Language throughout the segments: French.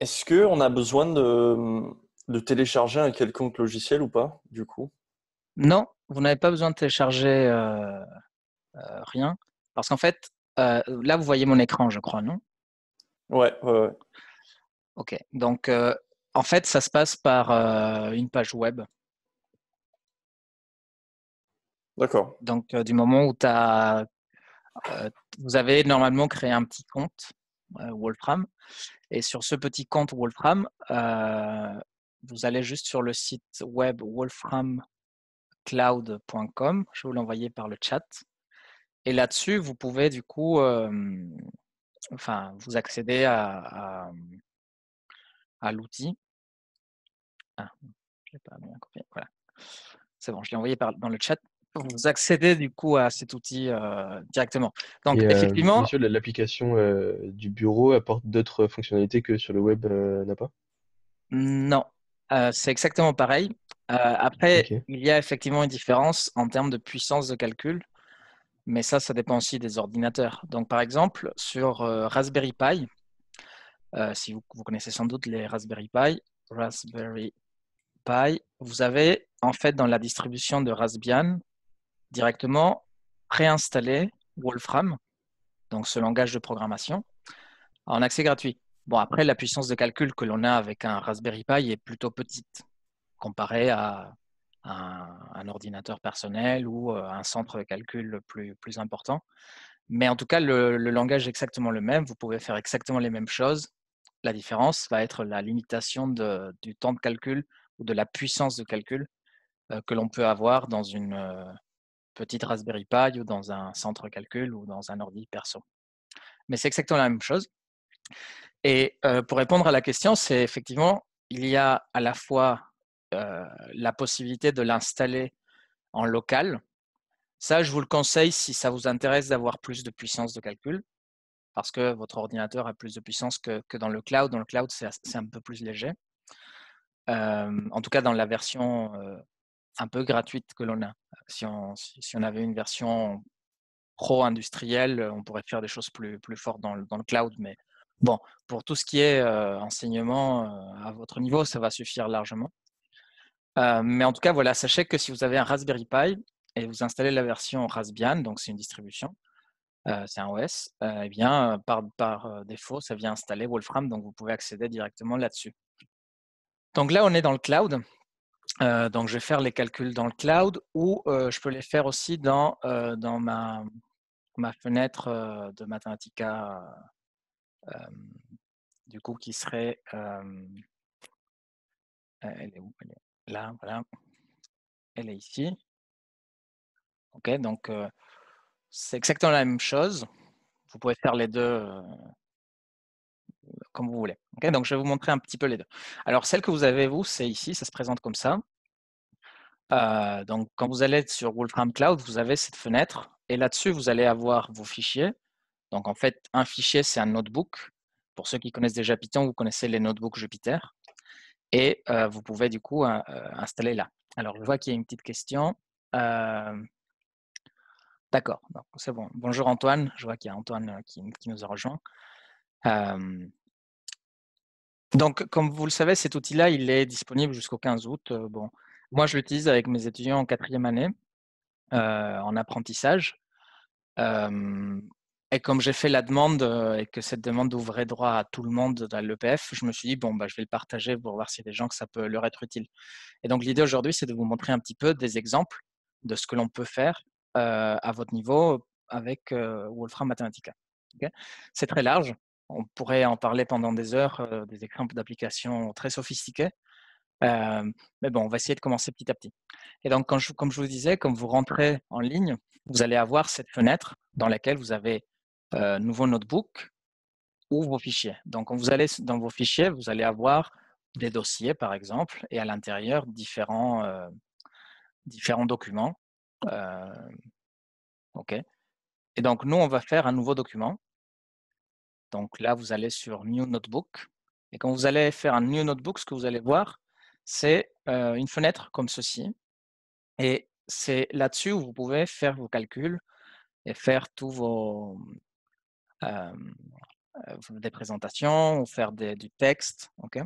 Est-ce qu'on a besoin de télécharger un quelconque logiciel ou pas, du coup? Non, vous n'avez pas besoin de télécharger rien. Parce qu'en fait, là, vous voyez mon écran, je crois, non? Ouais, ouais, ouais. Ok. Donc, en fait, ça se passe par une page web. D'accord. Donc, du moment où vous avez normalement créé un petit compte Wolfram. Et sur ce petit compte Wolfram, vous allez juste sur le site web wolframcloud.com. Je vais vous l'envoyer par le chat. Et là-dessus, vous pouvez du coup, vous accéder à l'outil. Ah, je l'ai pas bien copié. Voilà, c'est bon, je l'ai envoyé dans le chat. Vous accédez du coup à cet outil directement. Donc, Et effectivement, monsieur, l'application du bureau apporte d'autres fonctionnalités que sur le web n'a pas? non, c'est exactement pareil. Après, Ok. il y a effectivement une différence en termes de puissance de calcul, mais ça dépend aussi des ordinateurs. Donc, par exemple, sur Raspberry Pi, si vous connaissez sans doute les Raspberry Pi, vous avez en fait dans la distribution de Raspbian directement préinstallé Wolfram, donc ce langage de programmation, en accès gratuit. Bon, après, la puissance de calcul que l'on a avec un Raspberry Pi est plutôt petite comparé à un ordinateur personnel ou un centre de calcul plus important. Mais en tout cas, le langage est exactement le même. Vous pouvez faire exactement les mêmes choses. La différence va être la limitation du temps de calcul ou de la puissance de calcul que l'on peut avoir dans une petite Raspberry Pi ou dans un centre calcul ou dans un ordi perso. Mais c'est exactement la même chose. Et pour répondre à la question, c'est effectivement, il y a à la fois la possibilité de l'installer en local. Ça, je vous le conseille si ça vous intéresse d'avoir plus de puissance de calcul, parce que votre ordinateur a plus de puissance que dans le cloud. Dans le cloud, c'est un peu plus léger. En tout cas, dans la version un peu gratuite que l'on a. Si on avait une version pro-industrielle, on pourrait faire des choses plus fortes dans le cloud. Mais bon, pour tout ce qui est enseignement à votre niveau, ça va suffire largement. Mais en tout cas, voilà, sachez que si vous avez un Raspberry Pi et vous installez la version Raspbian, donc c'est une distribution, c'est un OS, eh bien, par défaut, ça vient installer Wolfram, donc vous pouvez accéder directement là-dessus. Donc là, on est dans le cloud. Donc, je vais faire les calculs dans le cloud ou je peux les faire aussi dans ma fenêtre de Mathematica, du coup, qui serait. Elle est où? Elle est là, voilà. Elle est ici. OK, donc c'est exactement la même chose. Vous pouvez faire les deux comme vous voulez. OK, donc je vais vous montrer un petit peu les deux. Alors, celle que vous avez, vous, c'est ici, ça se présente comme ça. Donc, quand vous allez sur Wolfram Cloud, vous avez cette fenêtre et là-dessus, vous allez avoir vos fichiers. Donc, en fait, un fichier, c'est un notebook. Pour ceux qui connaissent déjà Python, vous connaissez les notebooks Jupyter. Et vous pouvez du coup installer là. Alors, je vois qu'il y a une petite question. Euh, D'accord, c'est bon. Bonjour Antoine, je vois qu'il y a Antoine qui nous a rejoint. Euh, donc, comme vous le savez, cet outil-là, il est disponible jusqu'au 15 août. Bon, moi, je l'utilise avec mes étudiants en quatrième année en apprentissage. Euh, et comme j'ai fait la demande et que cette demande ouvrait droit à tout le monde dans l'EPF, je me suis dit, bon, bah, je vais le partager pour voir s'il y a des gens que ça peut leur être utile. Et donc, l'idée aujourd'hui, c'est de vous montrer un petit peu des exemples de ce que l'on peut faire à votre niveau avec Wolfram Mathematica. Okay. C'est très large. On pourrait en parler pendant des heures, des exemples d'applications très sophistiquées. Mais bon, on va essayer de commencer petit à petit. Et donc, comme je vous disais, comme vous rentrez en ligne, vous allez avoir cette fenêtre dans laquelle vous avez nouveau notebook ou vos fichiers. Donc, quand vous allez dans vos fichiers, vous allez avoir des dossiers, par exemple, et à l'intérieur, différents documents. OK. Et donc, nous, on va faire un nouveau document. Donc là, vous allez sur New Notebook. Et quand vous allez faire un New Notebook, ce que vous allez voir, c'est une fenêtre comme ceci. Et c'est là-dessus où vous pouvez faire vos calculs et faire tous vos, euh, des présentations ou faire du texte. Okay.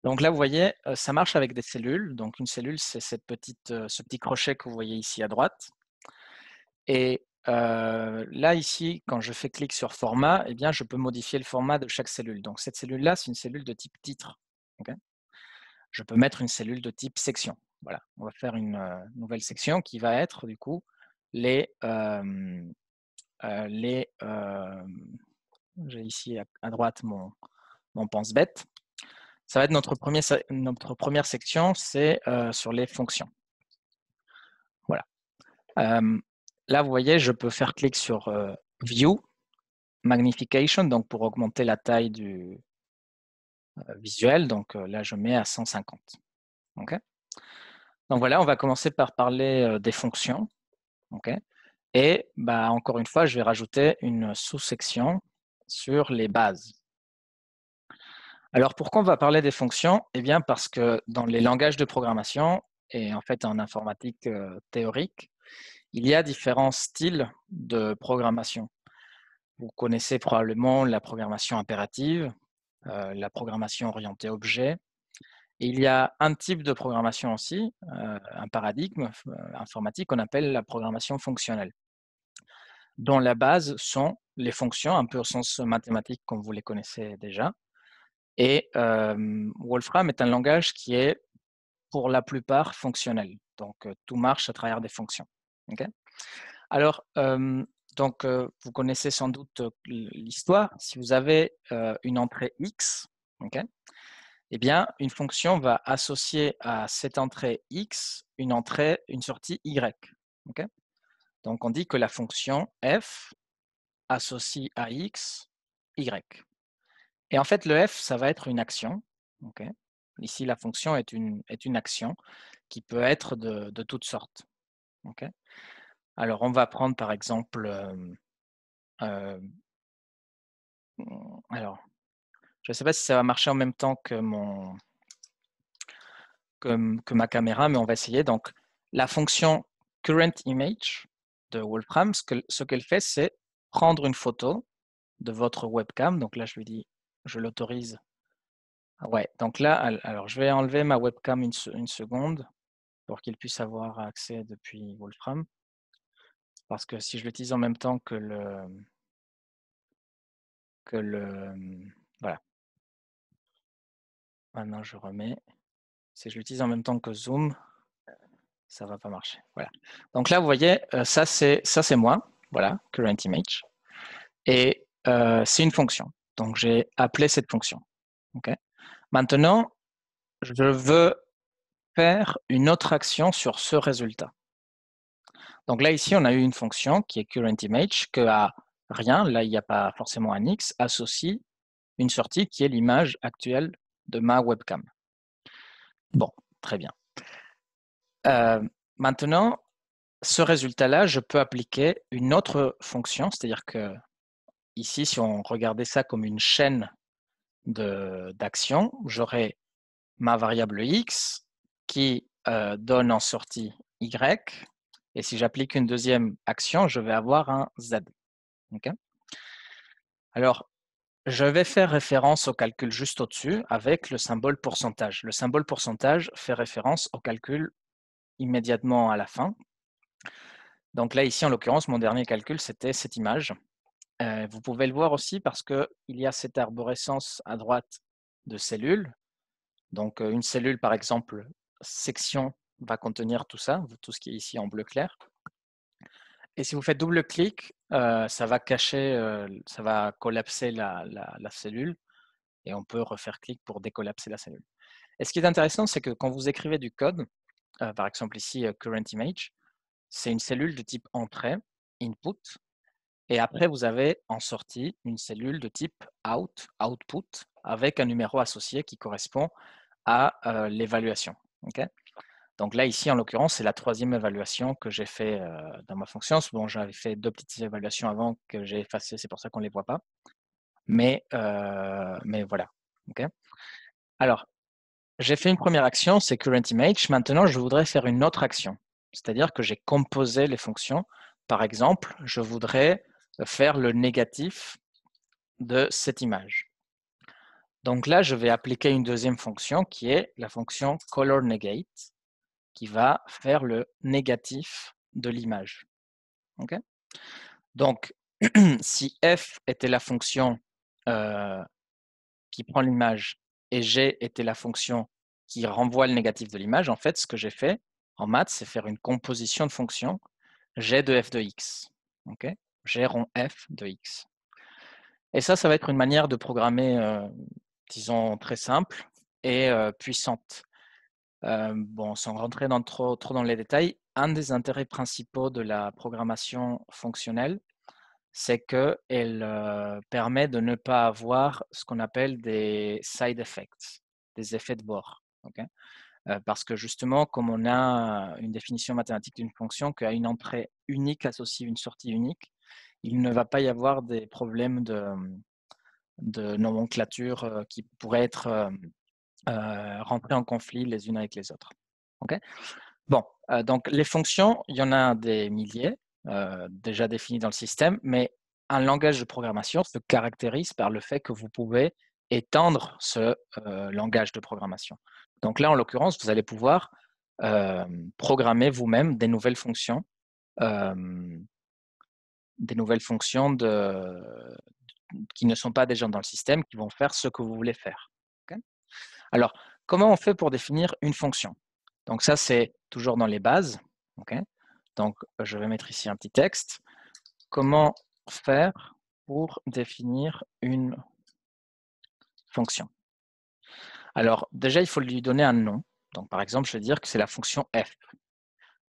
Donc là, vous voyez, ça marche avec des cellules. Donc une cellule, c'est ce petit crochet que vous voyez ici à droite. Et là, ici, quand je fais clic sur format, eh bien, je peux modifier le format de chaque cellule. Donc cette cellule-là, c'est une cellule de type titre. Okay. Je peux mettre une cellule de type section. Voilà, on va faire une nouvelle section qui va être du coup j'ai ici à droite mon pense-bête. Ça va être notre première section, c'est sur les fonctions. Voilà. Là, vous voyez, je peux faire clic sur View, Magnification, donc pour augmenter la taille du visuel. Donc là, je mets à 150. Okay. Donc voilà, on va commencer par parler des fonctions. Okay. Et encore une fois, je vais rajouter une sous-section sur les bases. Alors, pourquoi on va parler des fonctions? Eh bien, parce que dans les langages de programmation, et en fait en informatique théorique, il y a différents styles de programmation. Vous connaissez probablement la programmation impérative, la programmation orientée objet. Et il y a un type de programmation aussi, un paradigme informatique qu'on appelle la programmation fonctionnelle, dont la base sont les fonctions, un peu au sens mathématique comme vous les connaissez déjà. Et Wolfram est un langage qui est pour la plupart fonctionnel. Donc, tout marche à travers des fonctions. Okay. Alors, vous connaissez sans doute l'histoire. Si vous avez une entrée X, okay, eh bien, une fonction va associer à cette entrée X une sortie Y. Okay. Donc, on dit que la fonction f associe à X Y. Et en fait, le f, ça va être une action. Okay. Ici, la fonction est une action qui peut être de toutes sortes. Okay. Alors, on va prendre par exemple, alors, je ne sais pas si ça va marcher en même temps que ma caméra, mais on va essayer. Donc, la fonction currentImage de Wolfram, ce qu'elle fait, c'est prendre une photo de votre webcam. Donc là, je lui dis, je l'autorise. Ouais, donc là, alors je vais enlever ma webcam une seconde pour qu'il puisse avoir accès depuis Wolfram. Parce que si je l'utilise en même temps que voilà. Maintenant, je remets. Si je l'utilise en même temps que Zoom, ça ne va pas marcher. Voilà. Donc là, vous voyez, ça c'est moi. Voilà, currentImage. Et c'est une fonction. Donc, j'ai appelé cette fonction. Okay. Maintenant, je veux faire une autre action sur ce résultat. Donc là, ici, on a eu une fonction qui est currentImage, que à rien, là, il n'y a pas forcément un X, associe une sortie qui est l'image actuelle de ma webcam. Bon, très bien. Maintenant, ce résultat-là, je peux appliquer une autre fonction, c'est-à-dire que ici, si on regardait ça comme une chaîne d'actions, j'aurais ma variable X qui donne en sortie Y, et si j'applique une deuxième action, je vais avoir un Z. Okay. Alors, je vais faire référence au calcul juste au-dessus avec le symbole pourcentage. Le symbole pourcentage fait référence au calcul immédiatement à la fin. Donc là, ici, en l'occurrence, mon dernier calcul, c'était cette image. Vous pouvez le voir aussi parce qu'il y a cette arborescence à droite de cellules. Donc, une cellule, par exemple, section, va contenir tout ça, tout ce qui est ici en bleu clair. Et si vous faites double-clic, ça va cacher, ça va collapser la cellule et on peut refaire clic pour décollapser la cellule. Et ce qui est intéressant, c'est que quand vous écrivez du code, par exemple ici currentImage, c'est une cellule de type entrée, input, et après vous avez en sortie une cellule de type output, avec un numéro associé qui correspond à l'évaluation. Okay. Donc là, ici, en l'occurrence, c'est la troisième évaluation que j'ai fait dans ma fonction. Bon, j'avais fait 2 petites évaluations avant que j'ai effacées, c'est pour ça qu'on ne les voit pas. Mais voilà. Okay. Alors, j'ai fait une première action, c'est currentImage. Maintenant, je voudrais faire une autre action. C'est-à-dire que j'ai composé les fonctions. Par exemple, je voudrais faire le négatif de cette image. Donc là, je vais appliquer une deuxième fonction qui est la fonction colorNegate, qui va faire le négatif de l'image. Okay? Donc, si f était la fonction qui prend l'image et g était la fonction qui renvoie le négatif de l'image, en fait, ce que j'ai fait en maths, c'est faire une composition de fonctions g de f de x. Okay? G rond f de x. Et ça va être une manière de programmer, disons, très simple et puissante. Bon, sans rentrer trop dans les détails, un des intérêts principaux de la programmation fonctionnelle, c'est qu'elle permet de ne pas avoir ce qu'on appelle des side effects, des effets de bord. Okay? Parce que justement, comme on a une définition mathématique d'une fonction qui a une entrée unique associée à une sortie unique, il ne va pas y avoir des problèmes de nomenclature qui pourraient être rentrées en conflit les unes avec les autres. Okay? Bon, donc les fonctions, il y en a des milliers déjà définies dans le système, mais un langage de programmation se caractérise par le fait que vous pouvez étendre ce langage de programmation. Donc là, en l'occurrence, vous allez pouvoir programmer vous-même des nouvelles fonctions qui ne sont pas déjà dans le système, qui vont faire ce que vous voulez faire. Okay? Alors, comment on fait pour définir une fonction? Donc ça, c'est toujours dans les bases. Okay? Donc, je vais mettre ici un petit texte. Comment faire pour définir une fonction? Alors, déjà, il faut lui donner un nom. Donc, par exemple, je vais dire que c'est la fonction f.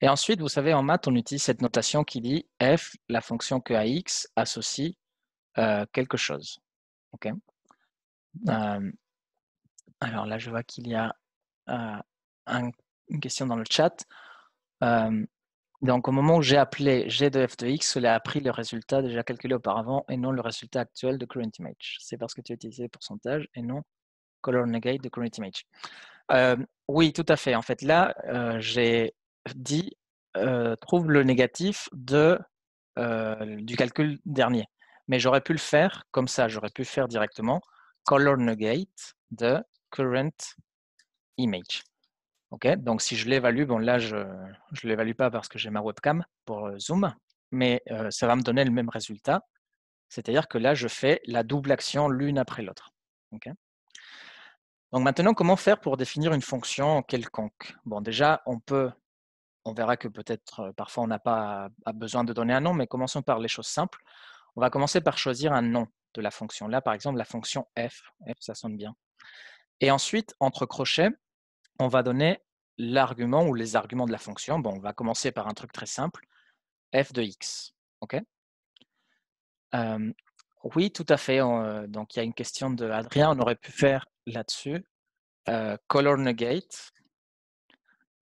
Et ensuite, vous savez, en maths, on utilise cette notation qui dit f, la fonction que à x associe quelque chose. Okay? Alors là, je vois qu'il y a une question dans le chat. Donc, au moment où j'ai appelé g de f de x, cela a pris le résultat déjà calculé auparavant et non le résultat actuel de current image. C'est parce que tu as utilisé le pourcentage et non colorNegate de current image. Oui, tout à fait. En fait, là, j'ai dit trouve le négatif du calcul dernier. Mais j'aurais pu le faire comme ça. J'aurais pu faire directement colorNegate de current image. Okay, donc si je l'évalue, bon là je ne l'évalue pas parce que j'ai ma webcam pour Zoom, mais ça va me donner le même résultat. C'est-à-dire que là, je fais la double action l'une après l'autre. Okay. Donc maintenant, comment faire pour définir une fonction quelconque? Bon, déjà, on verra que peut-être parfois on n'a pas besoin de donner un nom, mais commençons par les choses simples. On va commencer par choisir un nom de la fonction. Là, par exemple, la fonction f. F, ça sonne bien. Et ensuite, entre crochets, on va donner l'argument ou les arguments de la fonction. Bon, on va commencer par un truc très simple, f de x. Okay? Oui, tout à fait. Donc, il y a une question de Adrien. On aurait pu faire là-dessus colorNegate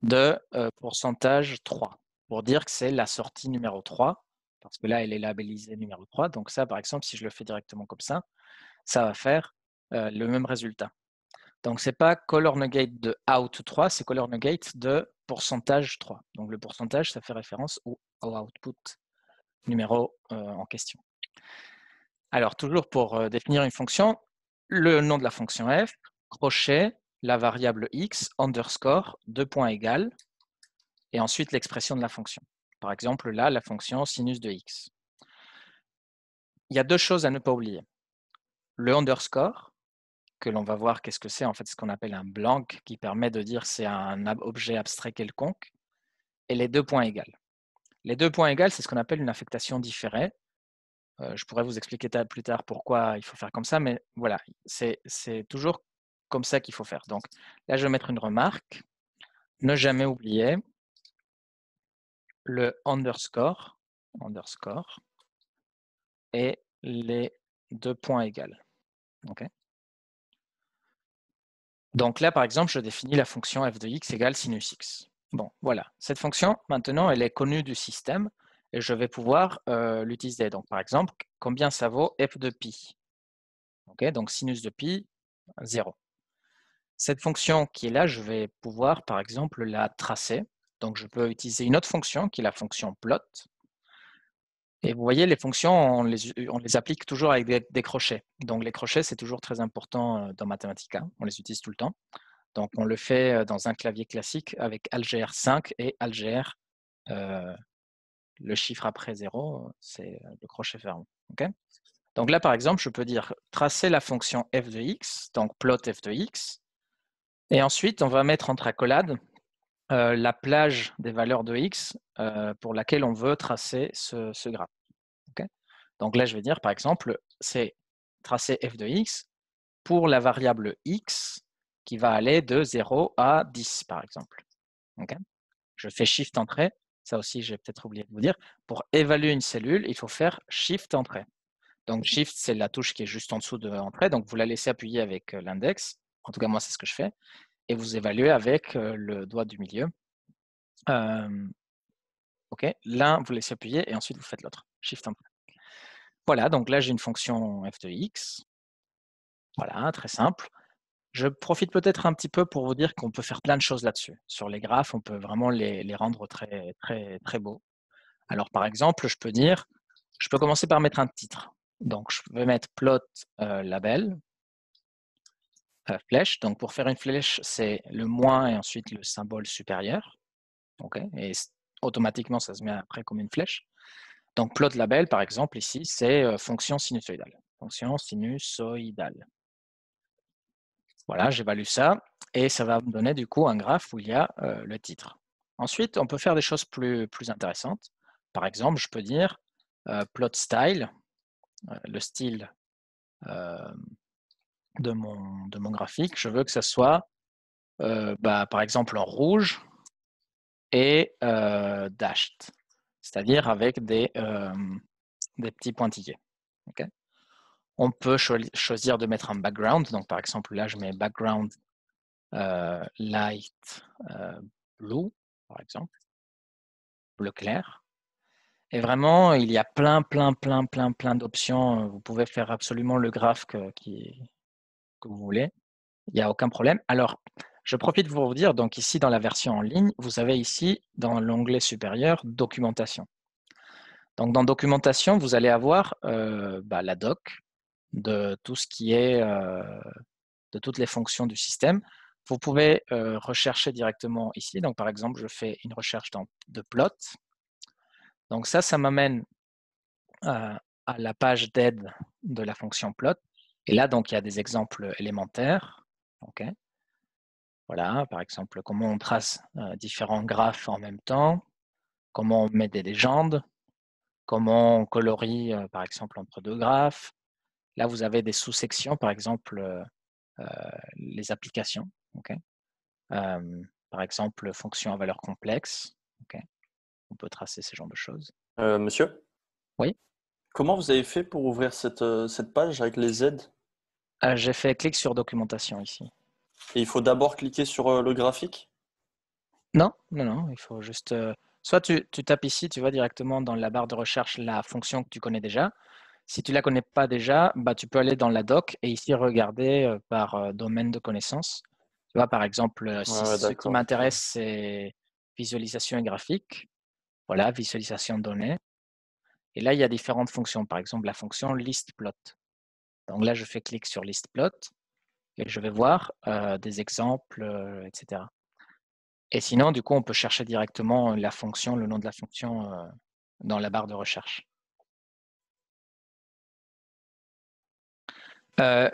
de pourcentage 3 pour dire que c'est la sortie numéro 3 parce que là, elle est labellisée numéro 3. Donc ça, par exemple, si je le fais directement comme ça va faire le même résultat. Donc, ce n'est pas colorNegate de out 3, c'est colorNegate de pourcentage 3. Donc, le pourcentage, ça fait référence au output numéro en question. Alors, toujours pour définir une fonction, le nom de la fonction f, crochet, la variable x, underscore, 2 points égales, et ensuite l'expression de la fonction. Par exemple, là, la fonction sinus de x. Il y a deux choses à ne pas oublier. Le underscore, que l'on va voir qu'est-ce que c'est, en fait, ce qu'on appelle un blanc, qui permet de dire c'est un objet abstrait quelconque, et les 2 points égales. Les 2 points égales, c'est ce qu'on appelle une affectation différée. Je pourrais vous expliquer plus tard pourquoi il faut faire comme ça, mais voilà, c'est toujours comme ça qu'il faut faire. Donc là, je vais mettre une remarque. Ne jamais oublier le underscore et les 2 points égales. Okay. Donc là, par exemple, je définis la fonction f de x égale sinus x. Bon, voilà. Cette fonction, maintenant, elle est connue du système et je vais pouvoir l'utiliser. Donc, par exemple, combien ça vaut f de pi? Okay, donc sinus de pi, 0. Cette fonction qui est là, je vais pouvoir, par exemple, la tracer. Donc, je peux utiliser une autre fonction qui est la fonction plot. Et vous voyez, les fonctions, on les applique toujours avec des crochets. Donc, les crochets, c'est toujours très important dans Mathematica. On les utilise tout le temps. Donc, on le fait dans un clavier classique avec algr 5 et algr, le chiffre après 0, c'est le crochet fermé. Okay, donc là, par exemple, je peux dire tracer la fonction f de x, donc plot f de x, et ensuite, on va mettre entre accolades la plage des valeurs de x pour laquelle on veut tracer ce graphe. Okay, donc là, je vais dire, par exemple, c'est tracer f de x pour la variable x qui va aller de 0 à 10, par exemple. Okay, je fais Shift Entrée. Ça aussi, j'ai peut-être oublié de vous dire. Pour évaluer une cellule, il faut faire Shift Entrée. Donc, Shift, c'est la touche qui est juste en dessous de Entrée. Donc, vous la laissez appuyer avec l'index. En tout cas, moi, c'est ce que je fais. Et vous évaluez avec le doigt du milieu. OK. L'un, vous laissez appuyer et ensuite, vous faites l'autre. Shift Entrée. Voilà. Donc là, j'ai une fonction f de x. Voilà, très simple. Je profite peut-être un petit peu pour vous dire qu'on peut faire plein de choses là-dessus. Sur les graphes, on peut vraiment les rendre très, très, très beaux. Alors, par exemple, je peux commencer par mettre un titre. Donc, je vais mettre plot label, flèche. Donc, pour faire une flèche, c'est le moins et ensuite le symbole supérieur. Okay, et automatiquement, ça se met après comme une flèche. Donc, plot label, par exemple, ici, c'est fonction sinusoïdale. Fonction sinusoïdale. Voilà, j'évalue ça et ça va me donner du coup un graphe où il y a le titre. Ensuite, on peut faire des choses plus intéressantes. Par exemple, je peux dire plot style, le style de mon graphique. Je veux que ça soit, par exemple, en rouge et dashed, c'est-à-dire avec des petits pointillés. Okay, on peut choisir de mettre un background. Donc, par exemple, là, je mets background light blue, par exemple, bleu clair. Et vraiment, il y a plein d'options. Vous pouvez faire absolument le graphe que vous voulez. Il n'y a aucun problème. Alors, je profite pour vous dire, donc ici, dans la version en ligne, vous avez ici, dans l'onglet supérieur, documentation. Donc, dans documentation, vous allez avoir la doc de tout ce qui est, de toutes les fonctions du système. Vous pouvez rechercher directement ici. Donc, par exemple, je fais une recherche de plot. Donc, ça m'amène à la page d'aide de la fonction plot. Et là, donc, il y a des exemples élémentaires. Okay, voilà, par exemple, comment on trace différents graphes en même temps, comment on met des légendes, comment on colorie, par exemple, entre deux graphes. Là, vous avez des sous-sections, par exemple, les applications. Okay, par exemple, fonction à valeur complexe. Okay, on peut tracer ce genre de choses. Monsieur? Oui. Comment vous avez fait pour ouvrir cette page avec les aides? J'ai fait clic sur documentation ici. Et il faut d'abord cliquer sur le graphique? Non, il faut juste... soit tu tapes ici, tu vas directement dans la barre de recherche la fonction que tu connais déjà. Si tu ne la connais pas déjà, tu peux aller dans la doc et ici regarder par domaine de connaissance. Tu vois, par exemple, si ce qui m'intéresse, c'est visualisation et graphique, voilà, visualisation de données. Et là, il y a différentes fonctions. Par exemple, la fonction listplot. Donc là, je fais clic sur listplot et je vais voir des exemples, etc. Et sinon, du coup, on peut chercher directement la fonction, le nom de la fonction dans la barre de recherche.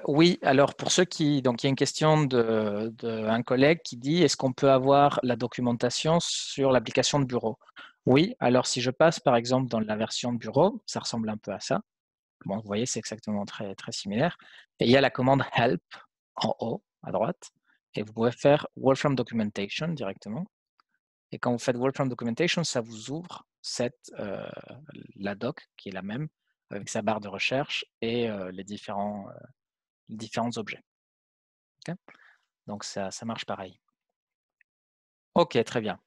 Oui, alors pour ceux qui... Donc, il y a une question d'un collègue qui dit, est-ce qu'on peut avoir la documentation sur l'application de bureau? Oui, alors si je passe par exemple dans la version de bureau, ça ressemble un peu à ça. Bon, vous voyez, c'est exactement très, très similaire. Et il y a la commande help en haut, à droite. Et vous pouvez faire Wolfram Documentation directement. Et quand vous faites Wolfram Documentation, ça vous ouvre la doc, qui est la même, avec sa barre de recherche et les différents objets. Okay, donc, ça marche pareil. OK, très bien.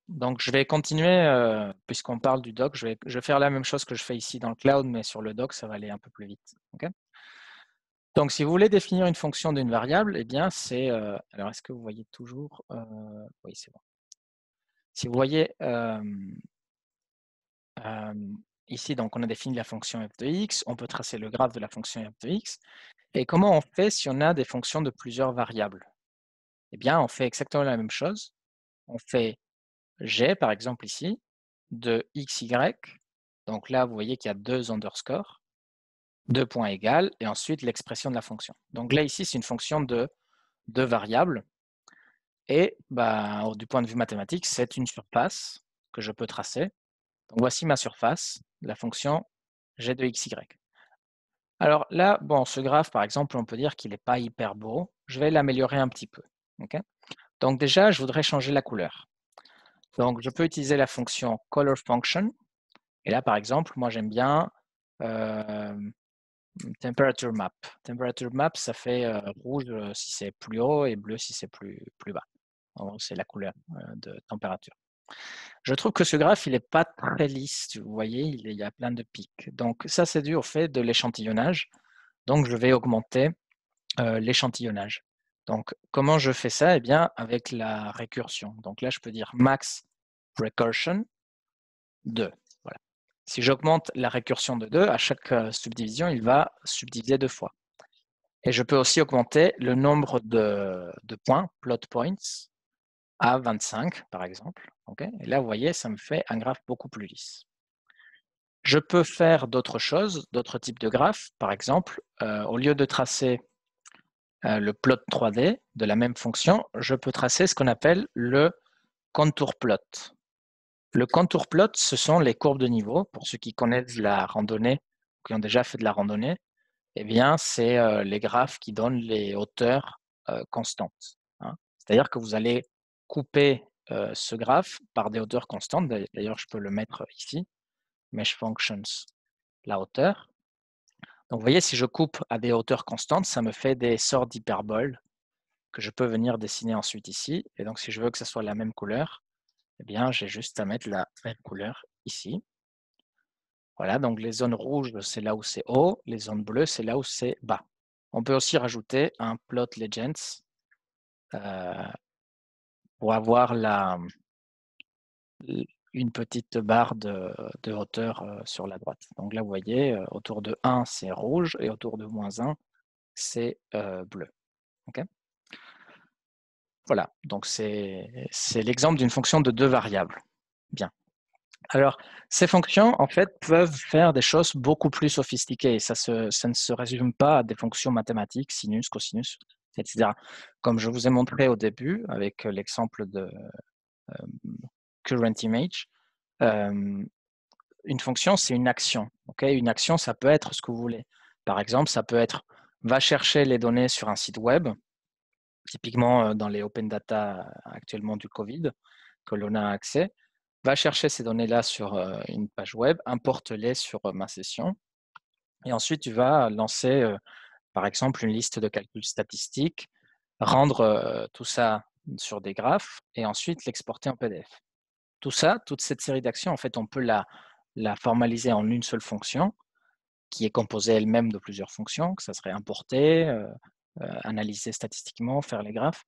Donc, je vais continuer, puisqu'on parle du doc, je vais faire la même chose que je fais ici dans le cloud, mais sur le doc, ça va aller un peu plus vite. Okay, donc, si vous voulez définir une fonction d'une variable, eh bien, c'est... alors, est-ce que vous voyez toujours... oui, c'est bon. Si vous voyez ici, donc, on a défini la fonction f de x. On peut tracer le graphe de la fonction f de x. Et comment on fait si on a des fonctions de plusieurs variables? Eh bien, on fait exactement la même chose. On fait g, par exemple ici, de xy. Donc là, vous voyez qu'il y a 2 underscores, 2 points égales, et ensuite l'expression de la fonction. Donc là, ici, c'est une fonction de 2 variables. Et du point de vue mathématique, c'est une surface que je peux tracer. Donc voici ma surface, la fonction g de xy. Alors là, ce graphe, par exemple, on peut dire qu'il n'est pas hyper beau. Je vais l'améliorer un petit peu. Okay, donc déjà, je voudrais changer la couleur. Donc je peux utiliser la fonction color function. Et là, par exemple, moi j'aime bien temperature map. Temperature map, ça fait rouge si c'est plus haut et bleu si c'est plus bas. C'est la couleur de température. Je trouve que ce graphe, il n'est pas très lisse. Vous voyez, il y a plein de pics. Donc ça, c'est dû au fait de l'échantillonnage. Donc je vais augmenter l'échantillonnage. Donc comment je fais ça? Eh bien, avec la récursion. Donc là, je peux dire max recursion 2. Voilà. Si j'augmente la récursion de 2, à chaque subdivision, il va subdiviser 2 fois. Et je peux aussi augmenter le nombre de points, plot points, à 25, par exemple. Okay, et là, vous voyez, ça me fait un graphe beaucoup plus lisse. Je peux faire d'autres choses, d'autres types de graphes. Par exemple, au lieu de tracer le plot 3D de la même fonction, je peux tracer ce qu'on appelle le contour plot. Le contour plot, ce sont les courbes de niveau. Pour ceux qui connaissent la randonnée, qui ont déjà fait de la randonnée, eh bien, c'est les graphes qui donnent les hauteurs constantes. Hein. C'est-à-dire que vous allez couper ce graphe par des hauteurs constantes. D'ailleurs, je peux le mettre ici. Mesh functions, la hauteur. Donc, vous voyez, si je coupe à des hauteurs constantes, ça me fait des sortes d'hyperboles que je peux venir dessiner ensuite ici. Et donc, si je veux que ce soit la même couleur, eh bien, j'ai juste à mettre la même couleur ici. Voilà, donc les zones rouges, c'est là où c'est haut. Les zones bleues, c'est là où c'est bas. On peut aussi rajouter un plot legends pour avoir une petite barre de hauteur sur la droite. Donc là, vous voyez, autour de 1, c'est rouge, et autour de moins 1, c'est bleu. Okay, voilà, donc c'est l'exemple d'une fonction de 2 variables. Bien. Alors, ces fonctions, en fait, peuvent faire des choses beaucoup plus sophistiquées. Ça ne se résume pas à des fonctions mathématiques, sinus, cosinus, etc. Comme je vous ai montré au début, avec l'exemple de current image, une fonction, c'est une action. Okay, une action, ça peut être ce que vous voulez. Par exemple, ça peut être va chercher les données sur un site web, typiquement dans les open data actuellement du Covid, que l'on a accès, va chercher ces données-là sur une page web, importe-les sur ma session, et ensuite tu vas lancer, par exemple, une liste de calculs statistiques, rendre tout ça sur des graphes, et ensuite l'exporter en PDF. Tout ça, toute cette série d'actions, en fait, on peut la formaliser en une seule fonction, qui est composée elle-même de plusieurs fonctions, que ça serait importer, analyser statistiquement, faire les graphes.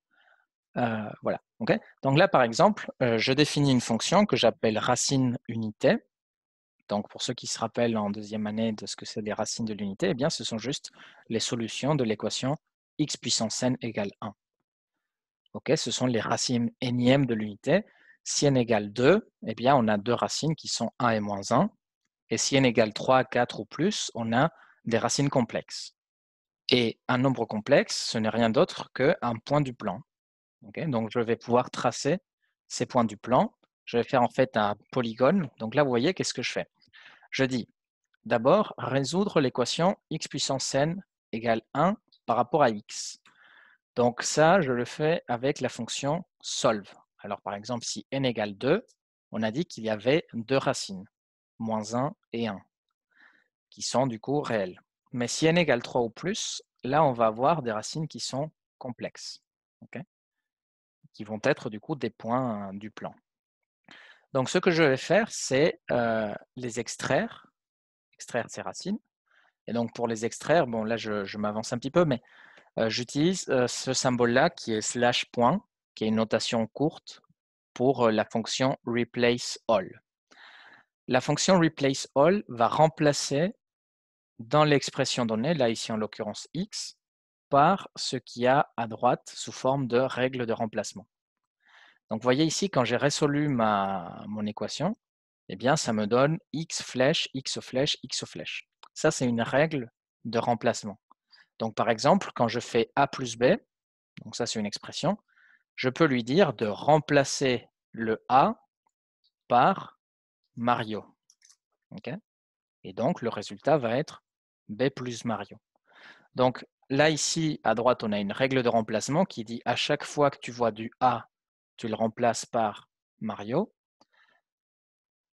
Voilà. Okay, donc là, par exemple, je définis une fonction que j'appelle racine unité. Donc, pour ceux qui se rappellent en deuxième année de ce que c'est les racines de l'unité, eh bien, ce sont juste les solutions de l'équation x puissance n égale 1. Okay, ce sont les racines énièmes de l'unité. Si n égale 2, eh bien, on a deux racines qui sont 1 et moins 1. Et si n égale 3, 4 ou plus, on a des racines complexes. Et un nombre complexe, ce n'est rien d'autre qu'un point du plan. Okay, donc, je vais pouvoir tracer ces points du plan. Je vais faire en fait un polygone. Donc là, vous voyez, qu'est-ce que je fais? Je dis, d'abord, résoudre l'équation x puissance n égale 1 par rapport à x. Donc ça, je le fais avec la fonction solve. Alors par exemple, si n égale 2, on a dit qu'il y avait deux racines, moins 1 et 1, qui sont du coup réelles. Mais si n égale 3 ou plus, là, on va avoir des racines qui sont complexes, okay, qui vont être du coup des points du plan. Donc ce que je vais faire, c'est les extraire ces racines. Et donc pour les extraire, bon là je m'avance un petit peu, mais j'utilise ce symbole-là qui est slash point, qui est une notation courte pour la fonction replace all. la fonction replace all va remplacer dans l'expression donnée, là ici en l'occurrence x, par ce qu'il y a à droite sous forme de règle de remplacement. Donc vous voyez ici, quand j'ai résolu mon équation, eh bien ça me donne x flèche, x flèche, x flèche. Ça, c'est une règle de remplacement. Donc par exemple, quand je fais a plus b, donc ça c'est une expression, je peux lui dire de remplacer le a par Mario. Okay, et donc le résultat va être b plus Mario. Donc là, ici, à droite, on a une règle de remplacement qui dit à chaque fois que tu vois du A, tu le remplaces par Mario.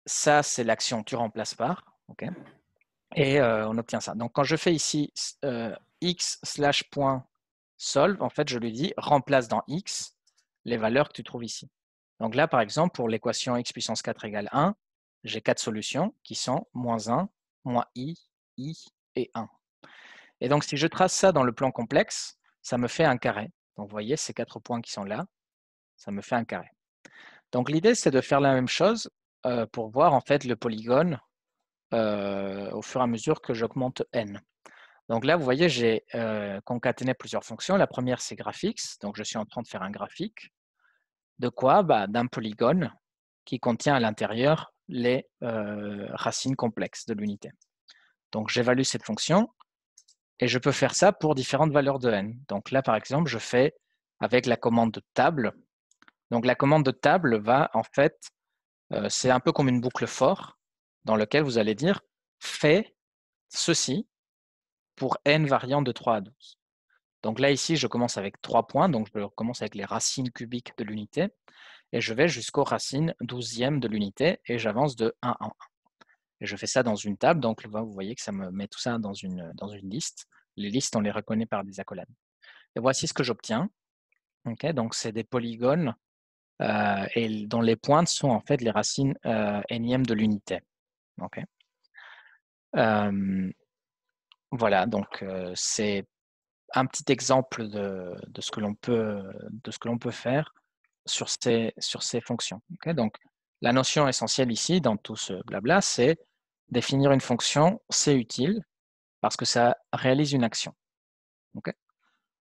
Ça, c'est l'action tu remplaces par. Okay, et on obtient ça. Donc quand je fais ici x slash point solve, en fait, je lui dis remplace dans x les valeurs que tu trouves ici. Donc là, par exemple, pour l'équation x puissance 4 égale 1, j'ai 4 solutions qui sont moins 1, moins i et 1. Et donc, si je trace ça dans le plan complexe, ça me fait un carré. Donc, vous voyez, ces 4 points qui sont là, ça me fait un carré. Donc, l'idée, c'est de faire la même chose pour voir en fait le polygone au fur et à mesure que j'augmente n. Donc là, vous voyez, j'ai concaténé plusieurs fonctions. La première, c'est graphics. Donc, je suis en train de faire un graphique. De quoi? D'un polygone qui contient à l'intérieur les racines complexes de l'unité. Donc, j'évalue cette fonction et je peux faire ça pour différentes valeurs de n. Donc là, par exemple, je fais avec la commande de table. Donc la commande de table va, en fait, c'est un peu comme une boucle for dans laquelle vous allez dire fais ceci pour n variant de 3 à 12. Donc là, ici, je commence avec 3 points, donc je commence avec les racines cubiques de l'unité, et je vais jusqu'aux racines 12e de l'unité, et j'avance de 1 en 1. Et je fais ça dans une table, donc vous voyez que ça me met tout ça dans une liste. Les listes, on les reconnaît par des accolades. Et voici ce que j'obtiens. Okay, donc, c'est des polygones et dont les pointes sont en fait les racines énièmes de l'unité. Okay. Voilà, donc c'est un petit exemple de ce que l'on peut faire sur ces fonctions. Okay, donc, la notion essentielle ici, dans tout ce blabla, c'est définir une fonction, c'est utile parce que ça réalise une action. Okay.